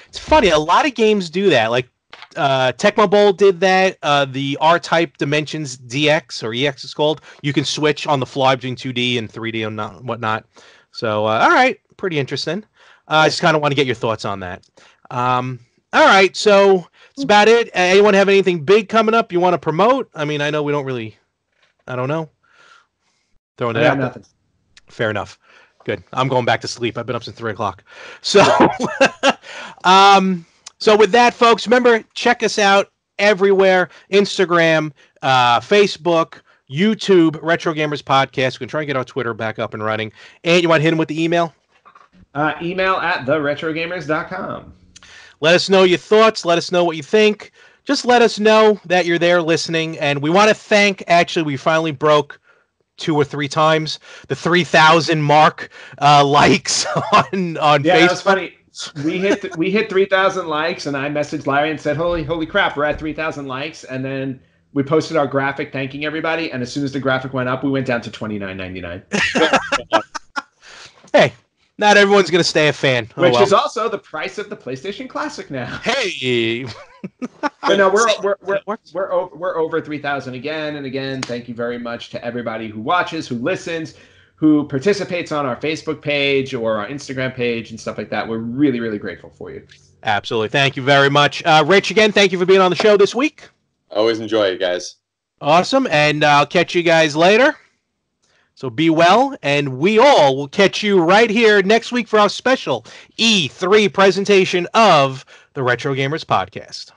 It's funny, a lot of games do that. Like Tecmo Bowl did that. The R-Type Dimensions DX or EX is called. You can switch on the fly between 2D and 3D and whatnot. So, all right, pretty interesting. I just kind of want to get your thoughts on that. All right, so that's about it. Anyone have anything big coming up you want to promote? I mean, I know we don't really. I don't know. Throwing it out. Nothing. Fair enough. Good. I'm going back to sleep. I've been up since 3:00. So, So with that, folks, remember, check us out everywhere. Instagram, Facebook, YouTube, Retro Gamers Podcast. We can try and get our Twitter back up and running. And you want to hit them with the email? Email at theretrogamers.com. Let us know your thoughts. Let us know what you think. Just let us know that you're there listening. And we want to thank, actually, we finally broke 2 or 3 times the 3,000 mark likes on Facebook. Yeah, that was funny. We hit 3,000 likes, and I messaged Larry and said, "Holy crap, we're at 3,000 likes!" And then we posted our graphic thanking everybody. And as soon as the graphic went up, we went down to $29.99. Hey, not everyone's gonna stay a fan, which is also the price of the PlayStation Classic now. Hey, but no, we're over 3,000 again and again. Thank you very much to everybody who watches, who listens, who participates on our Facebook page or our Instagram page and stuff like that. We're really, really grateful for you. Absolutely. Thank you very much. Rich, again, thank you for being on the show this week. Always enjoy it, guys. Awesome. And I'll catch you guys later. So be well, and we all will catch you right here next week for our special E3 presentation of the Retro Gamers Podcast.